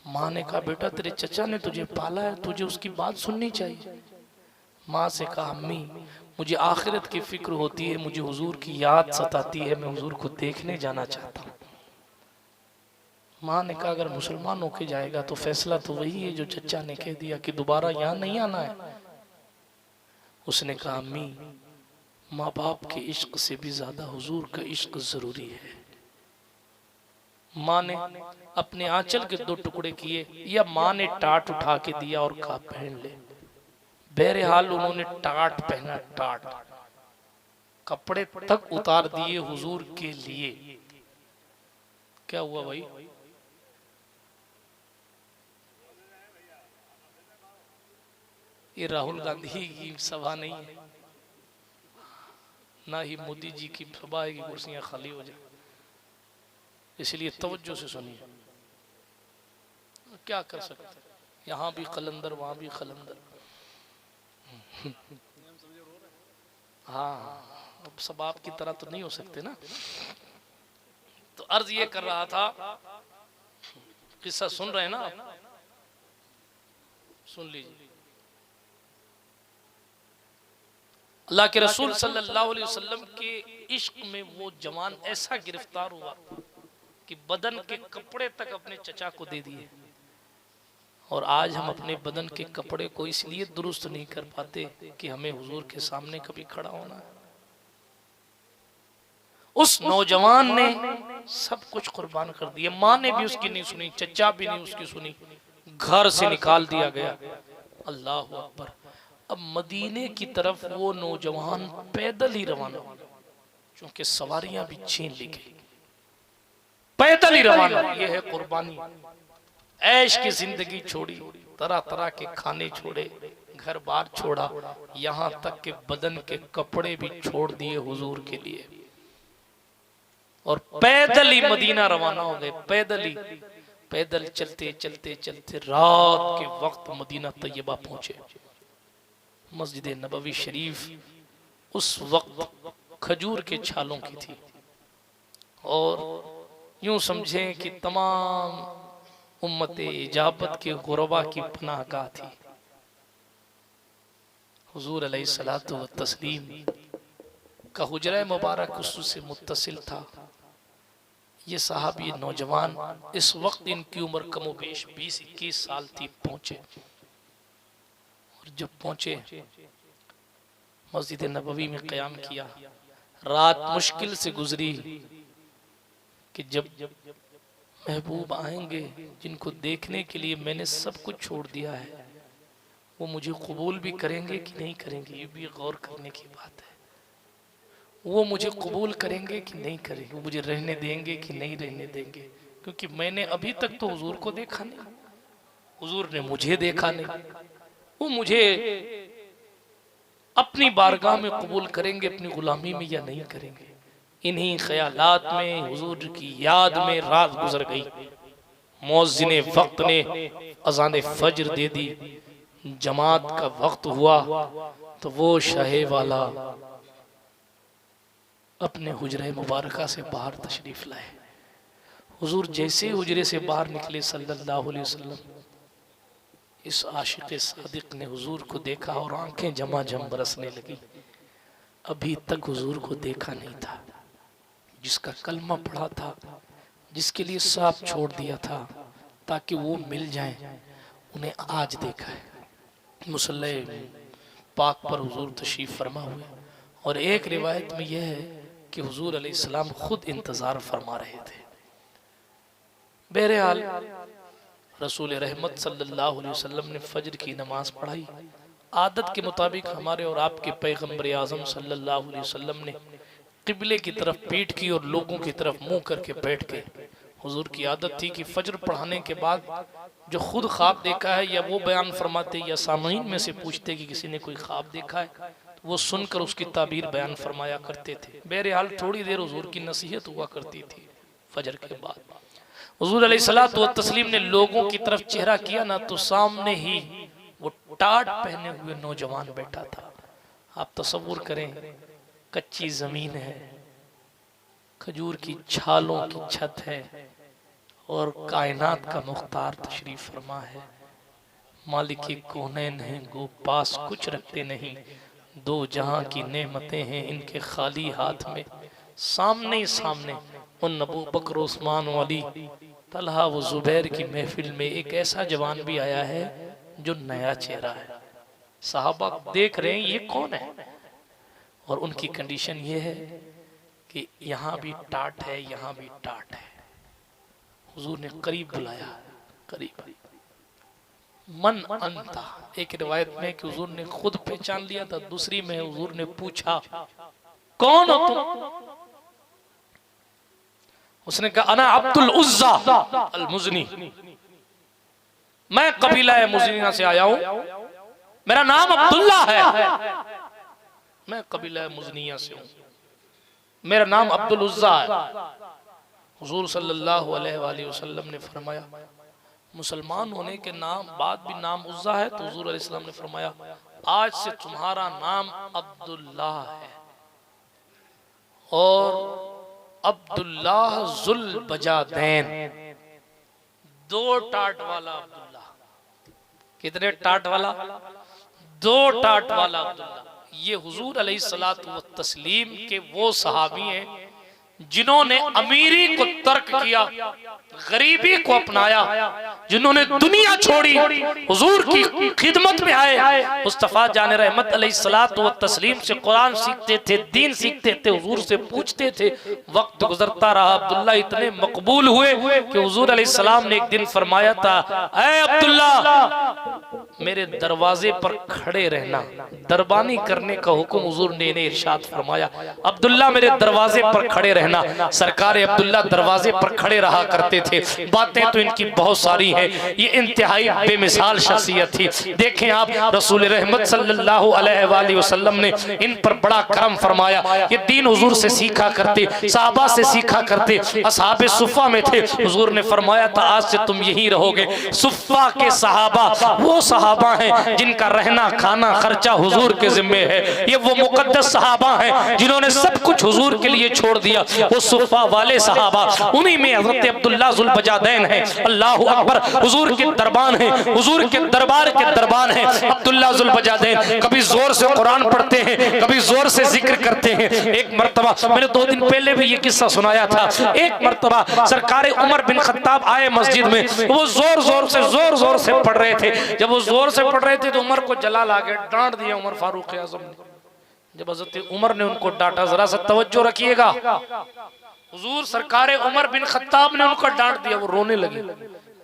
माँ ने कहा बेटा तेरे चचा ने तुझे पाला है, तुझे उसकी बात सुननी चाहिए। माँ से कहा अम्मी मुझे आखिरत की फिक्र होती है, मुझे हुजूर की याद सताती है, मैं हुजूर को देखने जाना चाहता हूँ। माँ ने कहा अगर मुसलमान होके जाएगा तो फैसला तो वही है जो चचा ने कह दिया कि दोबारा यहाँ नहीं आना है। उसने कहा अम्मी माँ बाप के इश्क से भी ज्यादा हुजूर का इश्क जरूरी है। माँ ने अपने आंचल के 2 टुकड़े किए, या माँ ने टाट उठा के दिया और कहा पहन ले। बहरहाल उन्होंने टाट पहना, टाट कपड़े तक उतार दिए हुजूर के लिए। क्या हुआ भाई? ये राहुल गांधी की सभा नहीं है, ना ही मोदी जी की सभा है कि कुर्सियां खाली हो जाए, इसलिए तवज्जो से सुनिए। क्या कर सकते, यहाँ भी कलंदर वहां भी कलंदर। हाँ अब सब आपकी तरह तो नहीं हो सकते ना। तो अर्ज ये कर रहा था, किस्सा सुन रहे हैं ना आप, सुन लीजिए। अल्लाह के रसूल सल्लल्लाहु अलैहि वसल्लम के इश्क में वो जवान ऐसा गिरफ्तार हुआ कि बदन के कपड़े तक अपने चचा को दे दिए। और आज हम अपने बदन के कपड़े को इसलिए दुरुस्त नहीं कर पाते कि हमें हुजूर के सामने कभी खड़ा होना है। उस नौजवान ने सब कुछ कुर्बान कर दिया, माँ ने भी उसकी नहीं सुनी, चचा भी नहीं उसकी सुनी, घर से निकाल दिया गया। अल्लाह अकबर। अब मदीने की तरफ वो नौजवान पैदल ही रवाना, क्योंकि सवारियां भी छीन ली गई, पैदल ही रवाना। ये है कुर्बानी। ऐश की जिंदगी छोड़ी, तरह तरह के खाने छोड़े, घर बार छोड़ा, यहाँ तक के बदन के कपड़े भी छोड़ दिए हुजूर के लिए, और पैदल ही मदीना रवाना हो गए। पैदल ही, पैदल चलते चलते चलते रात के वक्त मदीना तैयबा पहुंचे। मस्जिद नबवी शरीफ उस वक्त खजूर के छालों की थी, और यूं समझें कि तमाम उम्मत इजाबत के गुरबा की पनाहगाह थी। हुजूर अलैहिस्सलातु व तस्लीम का हुजरा मुबारक उससे मुत्तसिल था। ये साहबी नौजवान इस वक्त इनकी उम्र कमोबेश 20-21 साल थी, पहुंचे। और जब पहुंचे मस्जिद नबवी में क़याम किया। रात मुश्किल से गुजरी कि जब महबूब आएंगे जिनको देखने के लिए मैंने सब कुछ छोड़ दिया है, वो मुझे कबूल भी करेंगे कि नहीं करेंगे, ये भी गौर करने की बात है। वो मुझे कबूल करेंगे कि नहीं करेंगे, वो मुझे रहने देंगे कि नहीं रहने देंगे, क्योंकि मैंने अभी तक तो हुजूर को देखा नहीं, हुजूर ने मुझे देखा नहीं। वो मुझे अपनी बारगाह में कबूल करेंगे अपनी गुलामी में या नहीं करेंगे। इन्हीं ख्यालात में हुजूर की याद में रात गुजर गई। मुअज्जिन वक्त ने अज़ान फज्र दे दी, जमात का वक्त हुआ तो वो शाहे वाला अपने हुजरे मुबारका से बाहर तशरीफ लाए। हुजूर जैसे हुजरे से बाहर निकले सल्लल्लाहु अलैहि वसल्लम, इस आशिक़ सादिक ने हुजूर को देखा और आंखें झमाझम बरसने लगी। अभी तक हुजूर को देखा नहीं था, जिसका कलमा पढ़ा था, जिसके लिए सब छोड़ दिया था ताकि वो मिल जाएं, उन्हें आज देखा है। मुसल्ले पाक पर हुजूर तशरीफ फरमा हुए, और एक रिवायत में यह है कि हुजूर अलैहिस्सलाम खुद इंतजार फरमा रहे थे। बहरहाल रसूल रहमत सल्लल्लाहु अलैहि वसल्लम ने फजर की नमाज पढ़ाई। आदत के मुताबिक हमारे और आपके पैगम्बर आज़म सल्लल्लाहु अलैहि वसल्लम ने किबले की तरफ पीठ की और लोगों की तरफ मुंह करके बैठ गए। हुजूर की आदत थी कि फजर पढ़ाने के बाद जो खुद ख्वाब देखा है या वो बयान फरमाते या सामईन में से पूछते कि किसी ने कोई ख्वाब देखा है, तो वो सुनकर उसकी ताबीर बयान फरमाया करते थे। बहरहाल थोड़ी देर हुजूर की नसीहत हुआ करती थी। फजर के बाद हुजूर अलैहिस्सलातु व तस्लीम ने लोगों की तरफ चेहरा किया ना, तो सामने ही वो टाट पहने हुए नौजवान बैठा था। आप तसव्वुर करें, कच्ची जमीन है, खजूर की छालों की छत है, और कायनात का मुख्तार तशरीफ फरमा है। मालिक कौनैन हैं गो पास कुछ रखते नहीं, दो जहां की नेमतें हैं इनके खाली हाथ में। सामने सामने उन अबू बकर उस्मान वाली तलहा व जुबैर की महफिल में एक ऐसा जवान भी आया है जो नया चेहरा है। साहबा देख रहे हैं ये कौन है, और उनकी कंडीशन ये है कि यहाँ भी टाट है, यहाँ भी टाट है। हुजूर ने करीब बुलाया, करीब। मन अंता, एक रिवायत में कि हुजूर ने खुद पहचान लिया था, दूसरी में हुजूर ने पूछा कौन हो तुम? उसने कहा अना अब्दुल उज़्ज़ा अल मुज़नी, मैं कबीला मुज़निया से आया हूं, मेरा नाम अब्दुल्ला है, मैं कबीला मुज़निया से हूं, मेरा नाम अब्दुल उज़्ज़ा है। हुजूर सल्लल्लाहु अलैहि वसल्लम ने फरमाया मुसलमान होने के बाद भी नाम उज़्ज़ा है, तो हुजूर अलैहि सलाम ने फरमाया आज से तुम्हारा नाम अब्दुल्ला है, और अब्दुल्लाह जुल बजादैन, दो टाट वाला अब्दुल्ला। कितने टाट वाला? दो टाट वाला अब्दुल्ला। ये हुजूर अलैहिस्सलातु व तस्लीम के वो सहाबी हैं जिन्होंने अमीरी को तर्क किया, गरीबी को अपनाया, जिन्होंने दुनिया छोड़ी, हुजूर की खिदमत में आए। मुस्तफा जान रहमत अलैहिस्सलातु व तस्लीम से कुरान सीखते थे, दीन सीखते थे, हुजूर से पूछते थे। वक्त गुजरता रहा, अब्दुल्ला इतने मकबूल हुए कि हुजूर अलैहिस्सलाम ने एक दिन फरमाया था, ऐ अब्दुल्ला मेरे दरवाजे पर खड़े रहना। दरबानी करने का हुक्म हुजूर ने इन्हें इरशाद फरमाया, अब्दुल्ला मेरे दरवाजे पर खड़े रहना। सरकार अब्दुल्ला दरवाजे पर खड़े रहा करते थे। बातें तो इनकी बहुत सारी हैं, ये इंतहाई बेमिसाल शख्सियत थी। देखें आप, रसूल रहमत सल्लल्लाहु अलैहि वसल्लम ने इन पर बड़ा करम फरमाया। ये दीन हुजूर से सीखा करते, सहाबा से सीखा करते, असहाबे सुफ़ा में थे। हुजूर ने फरमाया था आज से तुम यहीं रहोगे। सुफ़ा के सहाबा वो सहाबा हैं जिनका रहना खाना खर्चा हुजूर के जिम्मे है। ये वो मुकद्दस सहाबा हैं जिन्होंने सब कुछ हुजूर के लिए छोड़ दिया। वो सुफ़ा वाले सहाबा, उन्हीं में हज़रत अब्दुल्ला ज़ुल बजादैन है। अल्लाहु अकबर, हुजूर के दरबान है, हुजूर के दरबार के दरबान है अब्दुल्ला ज़ुल बजादैन। कभी जोर से कुरान पढ़ते हैं, कभी जोर से जिक्र करते हैं। एक मर्तबा, मैंने 2 दिन पहले भी ये किस्सा सुनाया था, एक मर्तबा सरकार उमर बिन खत्ताब आए मस्जिद में, वो जोर जोर से पढ़ रहे थे। जब वो जोर से पढ़ रहे थे तो उमर को जलाल आ गया, डांट दिया उमर फारूक आज़म ने। जब हज़रत उमर ने उनको डांटा, जरा सा तवज्जो रखिएगा, हुजूर सरकार उमर बिन खत्ताब ने उनको डांट दिया, वो रोने लगे।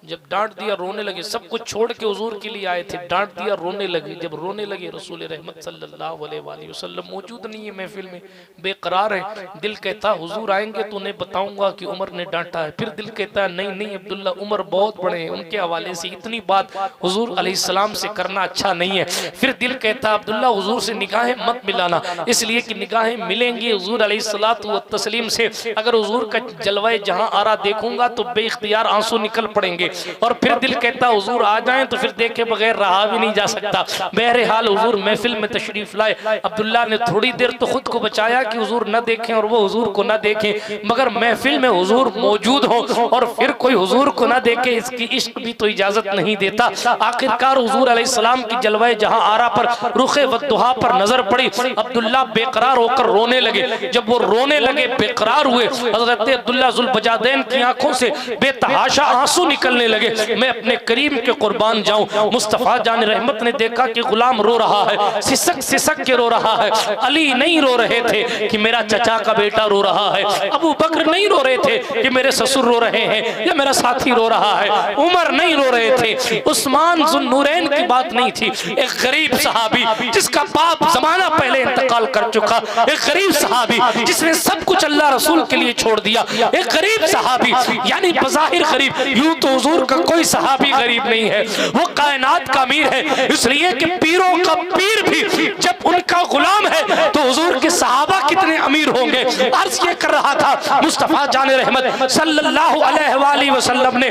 जब डांट दिया रोने लगे, सब कुछ छोड़ के हुजूर के लिए आए थे, डांट दिया रोने लगे। जब रोने लगे, रसूल रहमत सल्लल्लाहु अलैहि वसल्लम मौजूद नहीं है महफिल में, बेकरार है। दिल कहता हुजूर आएंगे तो उन्हें बताऊंगा कि उमर ने डांटा है। फिर दिल कहता है नहीं नहीं अब्दुल्ला, उमर बहुत बड़े हैं, उनके हवाले से इतनी बात हुजूर अलैहिस्सलाम से करना अच्छा नहीं है। फिर दिल कहता अब्दुल्ला हुजूर से निगाहें मत मिलाना, इसलिए कि निगाहें मिलेंगी हुजूर अलैहिस्सलातु व तस्लीम से। अगर हुजूर का जलवाए जहां आरा देखूंगा तो बेइख्तियार आंसू निकल पड़ेंगे। और फिर दिल कहता हुजूर आ जाएं तो फिर देखे बगैर रहा भी नहीं जा सकता। बहरहाल हुजूर महफिल में तशरीफ लाए। अब्दुल्ला ने थोड़ी देर तो खुद को बचाया कि हुजूर न देखें और वो हुजूर को न देखें, मगर महफिल में हुजूर मौजूद हो और फिर कोई हुजूर को न देखे, इसकी इश्क भी तो इजाजत नहीं देता। आखिरकार हुजूर अलैहिस्सलाम की जलवाए जहां आरा पर रुखे वद्दुहा पर नजर पड़ी। अब्दुल्ला बेकरार होकर रोने लगे। जब वो रोने लगे, बेकरार हुए, हजरत अब्दुल्ला ज़ुल बजादैन की आंखों से बेतहाशा आंसू निकलने लगे। मैं अपने करीम के कुर्बान जाऊं। मुस्तफा जान रहमत ने देखा कि गुलाम रो रहा है, सिसक सिसक के रो रहा है। अली नहीं रो रहे थे कि मेरा चचा का बेटा रो रहा है, अबू बकर नहीं रो रहे थे कि मेरे ससुर रो रहे हैं या मेरा साथी रो रहा है, उमर नहीं रो रहे थे, उस्मान ज़ुन्नूरैन की बात नहीं थी। एक गरीब सहाबी जिसका बाप जमाना पहले इंतकाल कर चुका, एक गरीब सहाबी जिसने सब कुछ अल्लाह रसूल के लिए छोड़ दिया, एक गरीब सहाबी, यानी बज़ाहिर गरीब, यूं तो हुजूर का कोई सहाबी गरीब नहीं है, वो कायनात का अमीर है। इसलिए कि पीरों का पीर भी जब उनका गुलाम है तो हुजूर के सहाबा कितने अमीर होंगे। अर्ज ये कर रहा था, मुस्तफा जान रहमत सल्लल्लाहु अलैहि वसल्लम ने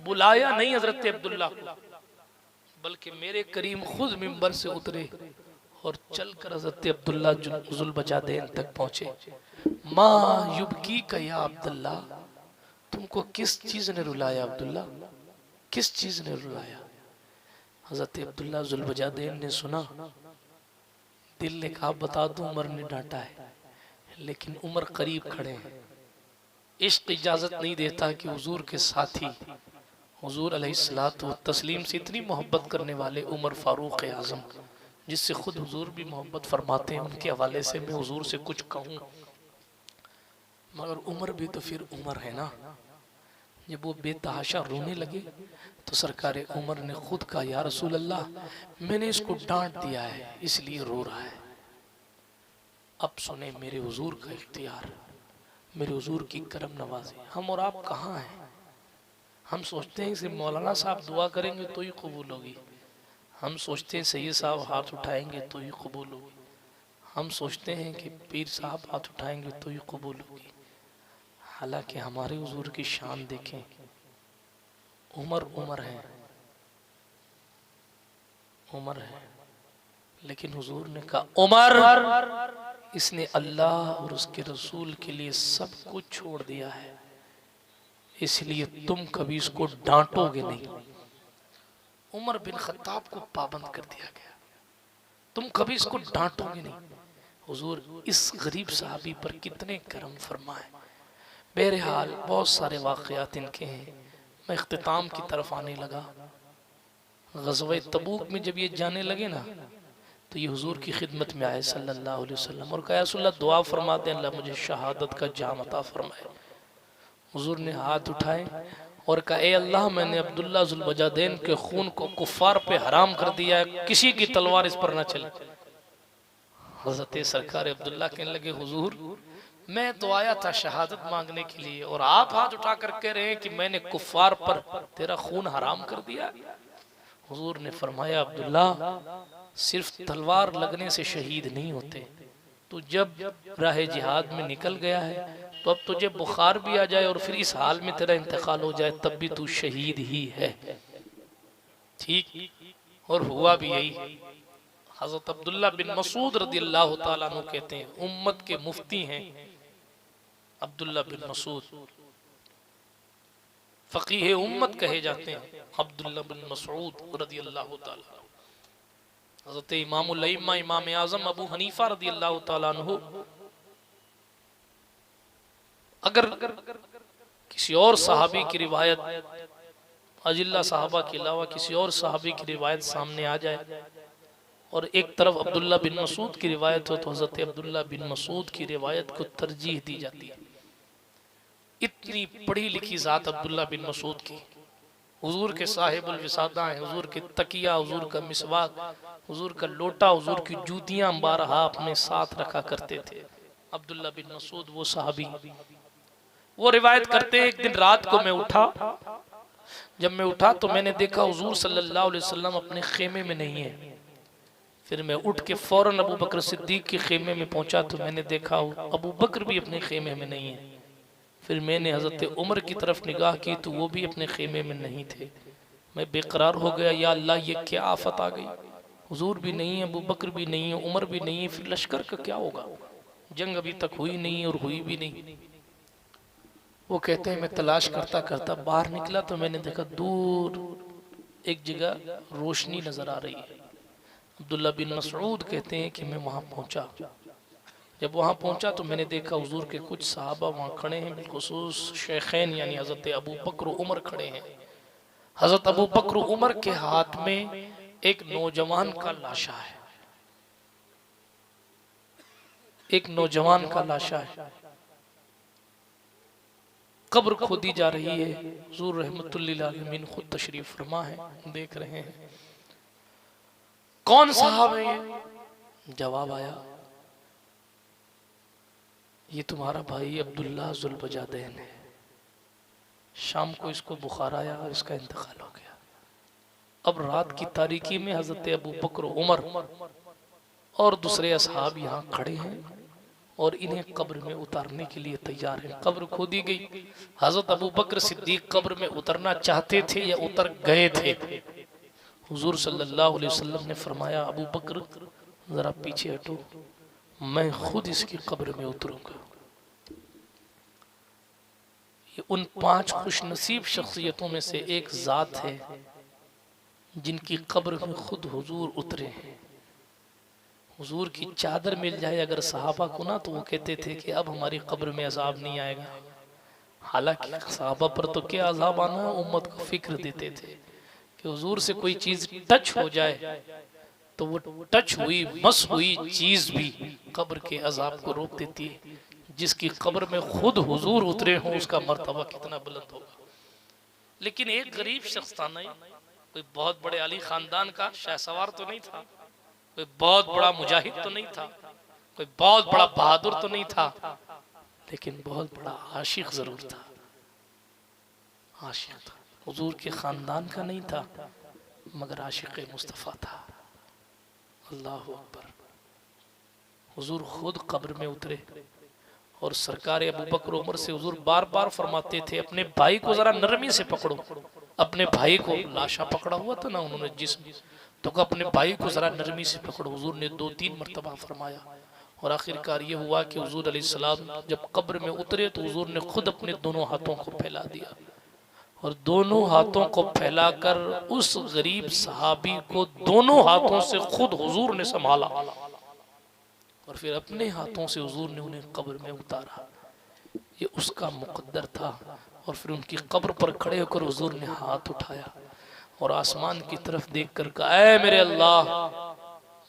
बुलाया नहीं हजरत अब्दुल्ला को, बल्कि मेरे करीम खुद मिंबर से उतरे और चलकर हजरत अब्दुल्ला ज़ुल बजादैन तक पहुंचे। माँ युबकी का या अब्दुल्ला, तुमको किस चीज ने रुलाया अब्दुल्ला, किस चीज ने रुलाया? हजरत अब्दुल्ला जुल्बजादैन ने सुना, दिल ने कहा बता दूं उमर ने डांटा है, लेकिन उमर करीब खड़े हैं, इश्क इजाजत नहीं देता कि हुजूर के साथी हुजूर अलैहिस्सलातु व तस्लीम से इतनी मोहब्बत करने वाले उमर फारूक आजम, जिससे खुद हुजूर भी मोहब्बत फरमाते हैं, उनके हवाले से मैं हुजूर से कुछ कहूँ। मगर उमर भी तो फिर उमर है ना। जब वो बेतहाशा रोने लगे तो सरकार उमर ने खुद कहा, या रसूल अल्लाह, मैंने इसको डांट दिया है इसलिए रो रहा है। अब सुने मेरे हुजूर का इख्तियार, मेरे हुजूर की करम नवाजी। हम और आप कहाँ हैं? हम सोचते हैं कि मौलाना साहब दुआ करेंगे तो ही कबूल होगी, हम सोचते हैं सैयद साहब हाथ उठाएंगे तो ही कबूल होगी, हम सोचते हैं कि पीर साहब हाथ उठाएंगे तो ही कबूल होगी। हालांकि हमारे हुजूर की शान देखें, उमर उमर है, उमर है, लेकिन हुजूर ने कहा उमर, इसने अल्लाह और उसके रसूल के लिए सब कुछ छोड़ दिया है, इसलिए तुम कभी इसको डांटोगे नहीं। उमर बिन खत्ताब को पाबंद कर दिया गया, तुम कभी इसको डांटोगे नहीं। हुजूर इस गरीब साहबी पर कितने करम फरमाए। बहरहाल बहुत सारे वाक़यात इनके हैं। मैं इख्तिताम की तरफ आने लगा। ग़ज़वा तबूक में जब ये जाने लगे ना, तो ये हुजूर की खिदमत में आए सल्लल्लाहु अलैहि वसल्लम और कहा, रसूलल्लाह दुआ फरमा दें, अल्लाह मुझे शहादत का जाम अता फरमाए। हुजूर ने हाथ उठाए और कहा, ए अल्लाह, मैंने अब्दुल्ला जुल्बजादैन के खून को कुफ्फार पे हराम कर दिया है, किसी की तलवार इस पर ना चले। हज़रत सरकार अब्दुल्ला कहने लगे, हुजूर मैं तो आया था शहादत मांगने के लिए और आप हाथ उठा कर कह रहे हैं कि मैंने कुफ्फार पर तेरा खून हराम कर दिया। हुजूर ने फरमाया, अब्दुल्ला, सिर्फ तलवार लगने से शहीद नहीं होते, तो जब राह जिहाद में निकल गया है तो अब तुझे बुखार भी आ जाए और फिर इस हाल में तेरा इंतकाल हो जाए, तब भी तू शहीद ही है। ठीक, और हुआ भी यही। हजरत अब्दुल्ला बिन मसूद रदियल्लाहु ताला अन्हु कहते हैं, उम्मत के मुफ्ती हैं अब्दुल्ला बिन मसूद, फकीह उम्मत कहे जाते हैं अब्दुल्ला बिन मसूद रदियल्लाहु ताला। हजरत इमामुल अइम्मा इमाम आजम अबू हनीफा रदियल्लाहु ताला अन्हु अगर किसी और सहाबी की रिवायत, अजिल्ला साहबा के अलावा किसी और सहाबी की रिवायत सामने आ जाए और एक तरफ अब्दुल्ला बिन मसूद की रिवायत हो, तो हजरत अब्दुल्ला बिन मसूद की रिवायत को तरजीह दी जाती है। इतनी पढ़ी लिखी जात अब्दुल्ला बिन मसूद की, हुजूर के साहिबुल विसादा हैं, हुजूर के तकिया, हुजूर का मिसवाक, हुजूर का लोटा, हुजूर की जूतियां बारहा अपने साथ रखा करते थे। अब्दुल्ला बिन मसूद वो सहाबी, वो रिवायत करते हैं, एक दिन रात को मैं उठा, जब मैं उठा तो मैंने देखा हुजूर सल्लल्लाहु अलैहि वसल्लम अपने खेमे में नहीं है। फिर मैं उठ के फौरन अबू बकर सिद्दीक के खेमे में पहुंचा तो मैंने देखा अबू बकर भी अपने खेमे में नहीं है। फिर मैंने हजरत उमर की तरफ निगाह की तो वो भी अपने खेमे में नहीं थे। मैं बेकरार हो गया, या अल्लाह ये क्या आफत आ गई, हुजूर भी नहीं है, अबू बकर भी नहीं है, उमर भी नहीं है, फिर लश्कर का क्या होगा, जंग अभी तक हुई नहीं और हुई भी नहीं। वो कहते हैं मैं तलाश करता करता बाहर निकला तो मैंने देखा दूर एक जगह रोशनी नजर आ रही है। अब्दुल्ला बिन मसूद कहते हैं कि मैं वहां पहुंचा। जब वहां पहुंचा तो मैंने देखा हुजूर के कुछ सहाबा वहां खड़े हैं, बिलखुसूस शेखैन यानी हजरत अबू बकर उमर खड़े हैं। हजरत अबू बकर उमर के हाथ में एक नौजवान का लाशा है, एक नौजवान का लाशा है। कब्र खोदी जा रही है। हुजूर रहमतुल्लिल लिल आलमीन खुद तशरीफ फरमा है, देख रहे हैं कौन साहब है ये। जवाब आया, ये तुम्हारा भाई अब्दुल्ला जुल्बजादैन है। शाम को इसको बुखार आया और इसका इंतकाल हो गया। अब रात की तारीकी में हजरत अबू बकर उमर और दूसरे असहाब यहाँ खड़े हैं और इन्हें कब्र में उतारने के लिए तैयार हैं। कब्र खोदी गई। हजरत अबू बकर सिद्दीक कब्र में उतरना चाहते थे या उतर गए थे। हुजूर सल्लल्लाहु अलैहि वसल्लम ने फरमाया, अबू बकर जरा पीछे हटो, मैं खुद इसकी कब्र में उतरूंगा। ये उन 5 खुशनसीब शख्सियतों में से एक ज़ात है जिनकी कब्र में खुद हुजूर उतरे हैं। हुजूर की चादर मिल जाए अगर सहाबा को ना, तो वो कहते थे कि अब हमारी कब्र में अजाब नहीं आएगा। हालांकि सहाबा पर तो क्या अजाब आना, उम्मत को फिक्र देते थे कि हुजूर से कोई चीज टच हो जाए तो वो टच हुई मस हुई चीज भी कब्र के अजाब को रोक देती है। जिसकी कब्र में खुद हुजूर उतरे हों उसका मर्तबा कितना बुलंद होगा। लेकिन एक गरीब शख्स था, नहीं कोई बहुत बड़े अली खानदान का शहसवार तो नहीं था, कोई बहुत बड़ा मुजाहिद तो नहीं था, कोई बहुत बड़ा बहादुर तो नहीं था, लेकिन बहुत बड़ा आशिक जरूर था। आशिक था, हुजूर के खानदान का नहीं था मगर आशिक मुस्तफ़ा था। अल्लाह अकबर। हुजूर खुद कब्र में उतरे और सरकार अबू बकर उमर से हुजूर बार बार फरमाते थे अपने भाई को जरा नरमी से पकड़ो। अपने भाई को, लाशा पकड़ा हुआ था ना उन्होंने जिस्म, तो अपने भाई को जरा नरमी से पकड़ो। हुजूर ने 2-3 मरतबा फरमाया और आखिरकार ये हुआ कि हुजूर अलैहिस्सलाम जब कब्र में उतरे तो हुजूर ने खुद अपने दोनों हाथों को फैला दिया और दोनों हाथों को फैलाकर उस गरीब सहाबी को दोनों हाथों से खुद हुजूर ने संभाला और फिर अपने हाथों से हुजूर ने उन्हें कब्र में उतारा। ये उसका मुकद्दर था। और फिर उनकी कब्र पर खड़े होकर हुजूर ने हाथ उठाया और आसमान की तरफ देखकर कहा, ऐ मेरे अल्लाह,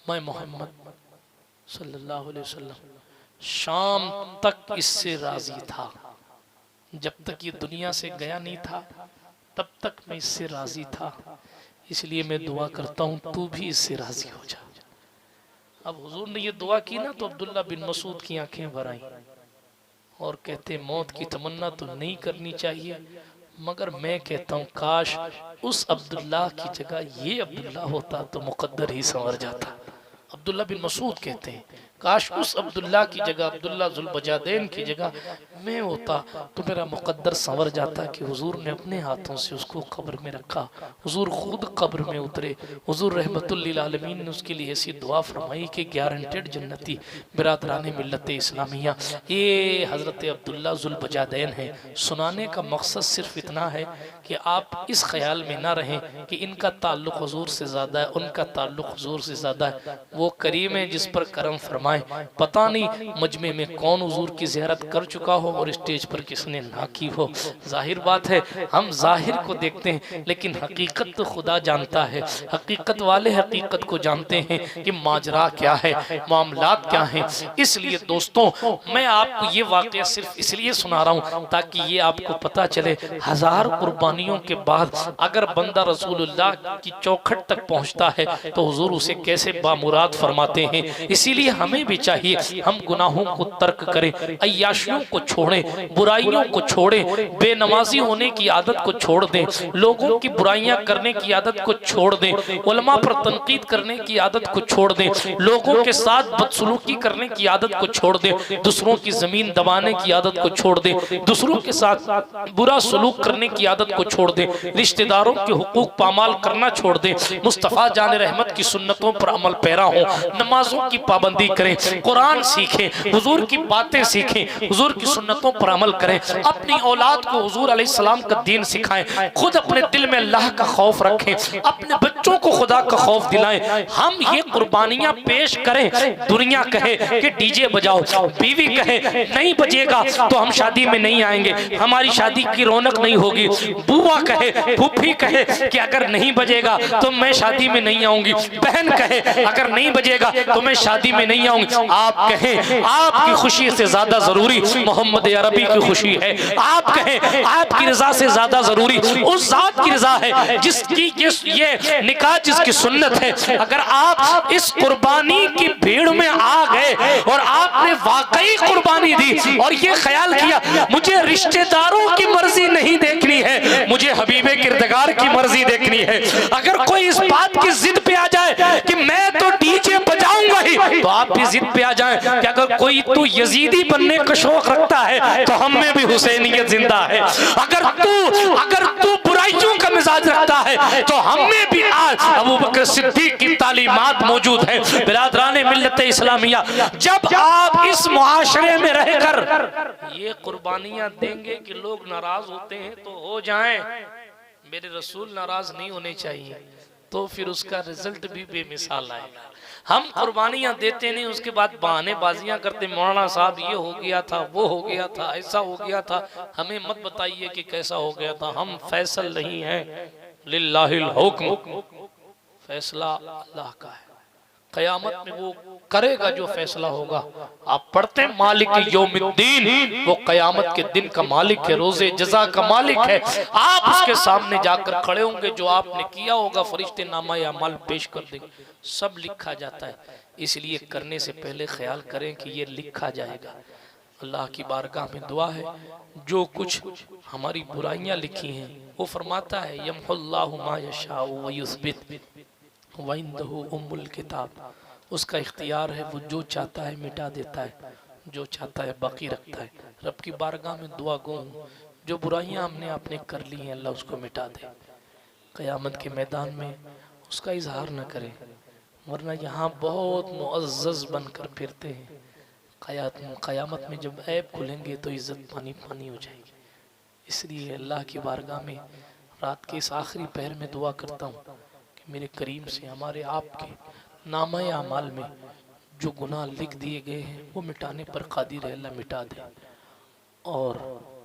मैं मोहम्मद सल्लल्लाहु अलैहि वसल्लम शाम तक इससे राजी था। जब तक ये दुनिया से गया नहीं था तब तक मैं इससे राजी था, इसलिए मैं दुआ करता हूँ तू भी इससे राजी हो जा। अब हुजूर ने ये दुआ की ना तो अब्दुल्ला बिन मसूद की आंखें भर आईं और कहते मौत की तमन्ना तो नहीं करनी चाहिए, मगर मैं कहता हूँ काश उस अब्दुल्ला की जगह ये अब्दुल्ला होता तो मुकद्दर ही संवर जाता। अब्दुल्ला बिन मसूद कहते हैं काश उस अब्दुल्ला की जगह, अब्दुल्ला जुल बजादैन की जगह मैं होता तो मेरा मुकद्दर संवर जाता कि हुजूर ने अपने हाथों से उसको कब्र में रखा। हुजूर खुद कब्र में उतरे। हुजूर रहमतुल लिल आलमीन ने उसके लिए ऐसी दुआ फरमाई कि गारंटेड जन्नती। बिरादरान मिल्लत इस्लामिया, ये हज़रत अब्दुल्ला जुल बजादैन है। सुनाने का मकसद सिर्फ इतना है कि आप इस ख्याल में ना रहें कि इनका ताल्लुक़ हुजूर से ज़्यादा है, उनका ताल्लुक़ हुजूर से ज़्यादा है। वो करीम है जिस पर करम फरमाए। पता नहीं मजमे में कौन हुजूर की ज़ियारत कर चुका हो और स्टेज पर किसने ना की हो। जाहिर बात है हम जाहिर को देखते हैं लेकिन हकीकत तो खुदा जानता है। हकीकत वाले हकीकत को जानते हैं कि माजरा क्या है, मामलात क्या हैं। इसलिए दोस्तों मैं आपको ये वाक़या सिर्फ इसलिए सुना रहा हूँ ताकि ये आपको पता चले 1000 कुर्बानियों के बाद अगर बंदा रसूलुल्लाह की चौखट तक पहुँचता है तो हुजूर उसे कैसे बामुराद फरमाते हैं। इसीलिए हमें भी चाहिए हम गुनाहों को तर्क करें, अय्याशियों को छोड़ें, बुराइयों को छोड़ें, बेनमाजी होने की आदत को छोड़ दें, लोगों की बुराइयां करने की आदत को छोड़ दें, उलमा पर तनकीद करने की आदत को छोड़ दें, लोगों के साथ बदसलूकी करने की आदत को छोड़ दें, दूसरों की जमीन दबाने की आदत को छोड़ दें, दूसरों के साथ बुरा सलूक करने की आदत को छोड़ दें, रिश्तेदारों के हुकूक पामाल करना छोड़ दें, मुस्तफ़ा जान रहमत की सुन्नतों पर अमल पैरा हो, नमाजों की पाबंदी करें, कुरान सीखें, हुजूर की बातें सीखें, हुजूर की सुन्नतों पर अमल करें, अपनी औलाद को हुजूर अलैहिस्सलाम का दीन सिखाएं, खुद अपने दिल में अल्लाह का खौफ रखें, अपने बच्चों को खुदा का खौफ दिलाएं। हम ये कुर्बानियां पेश करें। दुनिया कहे कि डीजे बजाओ, बीवी कहे नहीं बजेगा तो हम शादी में नहीं आएंगे, हमारी शादी की रौनक नहीं होगी, बुआ कहे, फूफी कहे कि अगर नहीं बजेगा तो मैं शादी में नहीं आऊंगी, बहन कहे अगर नहीं बजेगा तो मैं शादी में नहीं आऊंगी। आप कहें आपकी खुशी से ज्यादा जरूरी मोहम्मद अरबी की खुशी है, आप कहें आपकी रजा से ज्यादा जरूरी उस जात की रजा है जिसकी ये निकाह जिसकी सुन्नत है। अगर आप इस कुर्बानी की भीड़ में आ गए और आपने वाकई कुर्बानी दी और ये ख्याल किया मुझे रिश्तेदारों की मर्जी नहीं देखनी है, मुझे हबीबे किरदगार की मर्जी देखनी है, अगर कोई इस बात की जिद पे आ जाए कि मैं तो डीजे बजाऊंगा ही तो आप भी जिद पे आ जाएं कि अगर कोई तू यजीदी बनने का शौक रखता है तो हम में भी हुसैनियत जिंदा है। अगर तू बुराइयों का मिजाज रखता है तो हम में भी आज अबू बकर सिद्दीक की तालीमात मौजूद है। बिरादरान मिल्लत इस्लामिया, जब आप इस मुआशरे में रहकर ये कुर्बानियां देंगे कि लोग नाराज होते हैं तो हो जाएं, मेरे रसूल नाराज नहीं होने चाहिए, तो फिर उसका रिजल्ट भी बेमिसाल आएगा। हम कुर्बानियां देते नहीं, उसके बाद बहानेबाजियां करते, मौलाना साहब ये हो गया था, वो हो गया था, ऐसा हो गया था। हमें मत बताइए कि कैसा हो गया था, हम फैसल नहीं हैं। लिल्लाहिल हुक्म, फैसला अल्लाह का है। कयामत में वो करेगा जो फैसला होगा। आप पढ़ते हैं मालिक यौमिद्दीन, वो कयामत के दिन का मालिक है, रोजे जजा का मालिक है। आप उसके सामने जाकर खड़े होंगे, जो आपने किया होगा फरिश्ते नामा या अमल पेश कर देंगे, सब लिखा जाता है। इसलिए करने से पहले ख्याल करें कि ये लिखा जाएगा। अल्लाह की बारगाह में दुआ है, जो कुछ हमारी बुराइयां लिखी हैं वो फरमाता है यमहुल्लाहु मा यशाउ व युस्बित व इंदहु उम्मुल किताब, उसका इख्तियार है, वो जो चाहता है मिटा देता है, जो चाहता है बाकी रखता है। रब की बारगाह में दुआ गो, जो बुराइयां हमने आपने कर ली हैं अल्लाह उसको मिटा दे, क़यामत के मैदान में उसका इजहार न करें, वरना यहाँ बहुत मुअज़्ज़ज़ बनकर फिरते हैं। क़यामत में जब ऐब खुलेंगे तो इज़्ज़त पानी पानी हो जाएगी। इसलिए अल्लाह की बारगाह में रात के इस आखिरी पहर में दुआ करता हूँ कि मेरे करीम से हमारे आपके नामा अमाल में जो गुनाह लिख दिए गए हैं वो मिटाने पर कादिर है, अल्लाह मिटा दे। और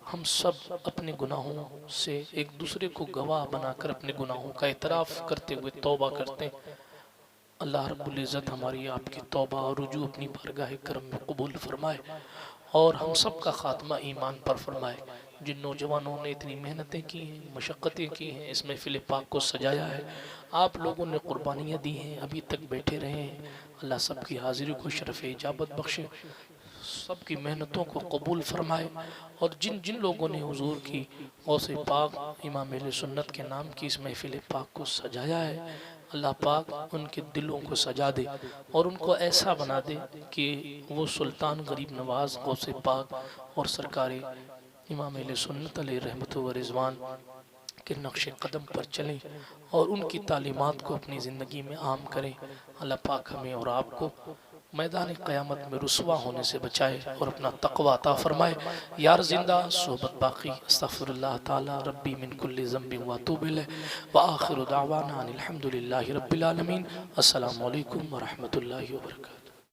हम सब अपने गुनाहों से एक दूसरे को गवाह बनाकर अपने गुनाहों का एतराफ़ करते हुए तौबा करते हैं। अल्लाह रब्बुल इज़्ज़त हमारी आपकी तौबा और रुजू अपनी बारगाह करम में कबूल फरमाए और हम सब का ख़ात्मा ईमान पर फरमाए। जिन नौजवानों ने इतनी मेहनतें की हैं, मशक्क़तें की हैं, इस महफ़िल पाक को सजाया है, आप लोगों ने कुर्बानियाँ दी हैं, अभी तक बैठे रहे हैं, अल्लाह सब की हाज़िरी को शरफ़ इजाबत बख्शे, सब की मेहनतों को कबूल फरमाए। और जिन जिन लोगों ने हुजूर की गौसे पाक इमाम अहले सुन्नत के नाम की इस महफ़िल पाक को सजाया है, अल्लाह पाक उनके दिलों को सजा दे और उनको ऐसा बना दे कि वो सुल्तान गरीब नवाज गौसे पाक और सरकार इमाम अहले सुन्नत अलैहि रहमतु व रिज़वान के नक्शे कदम पर चलें और उनकी तालीमात को अपनी ज़िंदगी में आम करें। अल्लाह पाक हमें और आपको मैदान क़यामत में रुसवा होने से बचाए और अपना तक़वा अता फरमाए। यार जिंदा सोहबत बाकी, अस्तग़फिरुल्लाह ताला रब्बी मिन कुल्लि ज़ंबिन व अतूबु इलैह व आखिरु दावाना अनिल हम्दुलिल्लाहि रब्बिल आलमीन। अस्सलामु अलैकुम व रहमतुल्लाहि व बरकातुहू।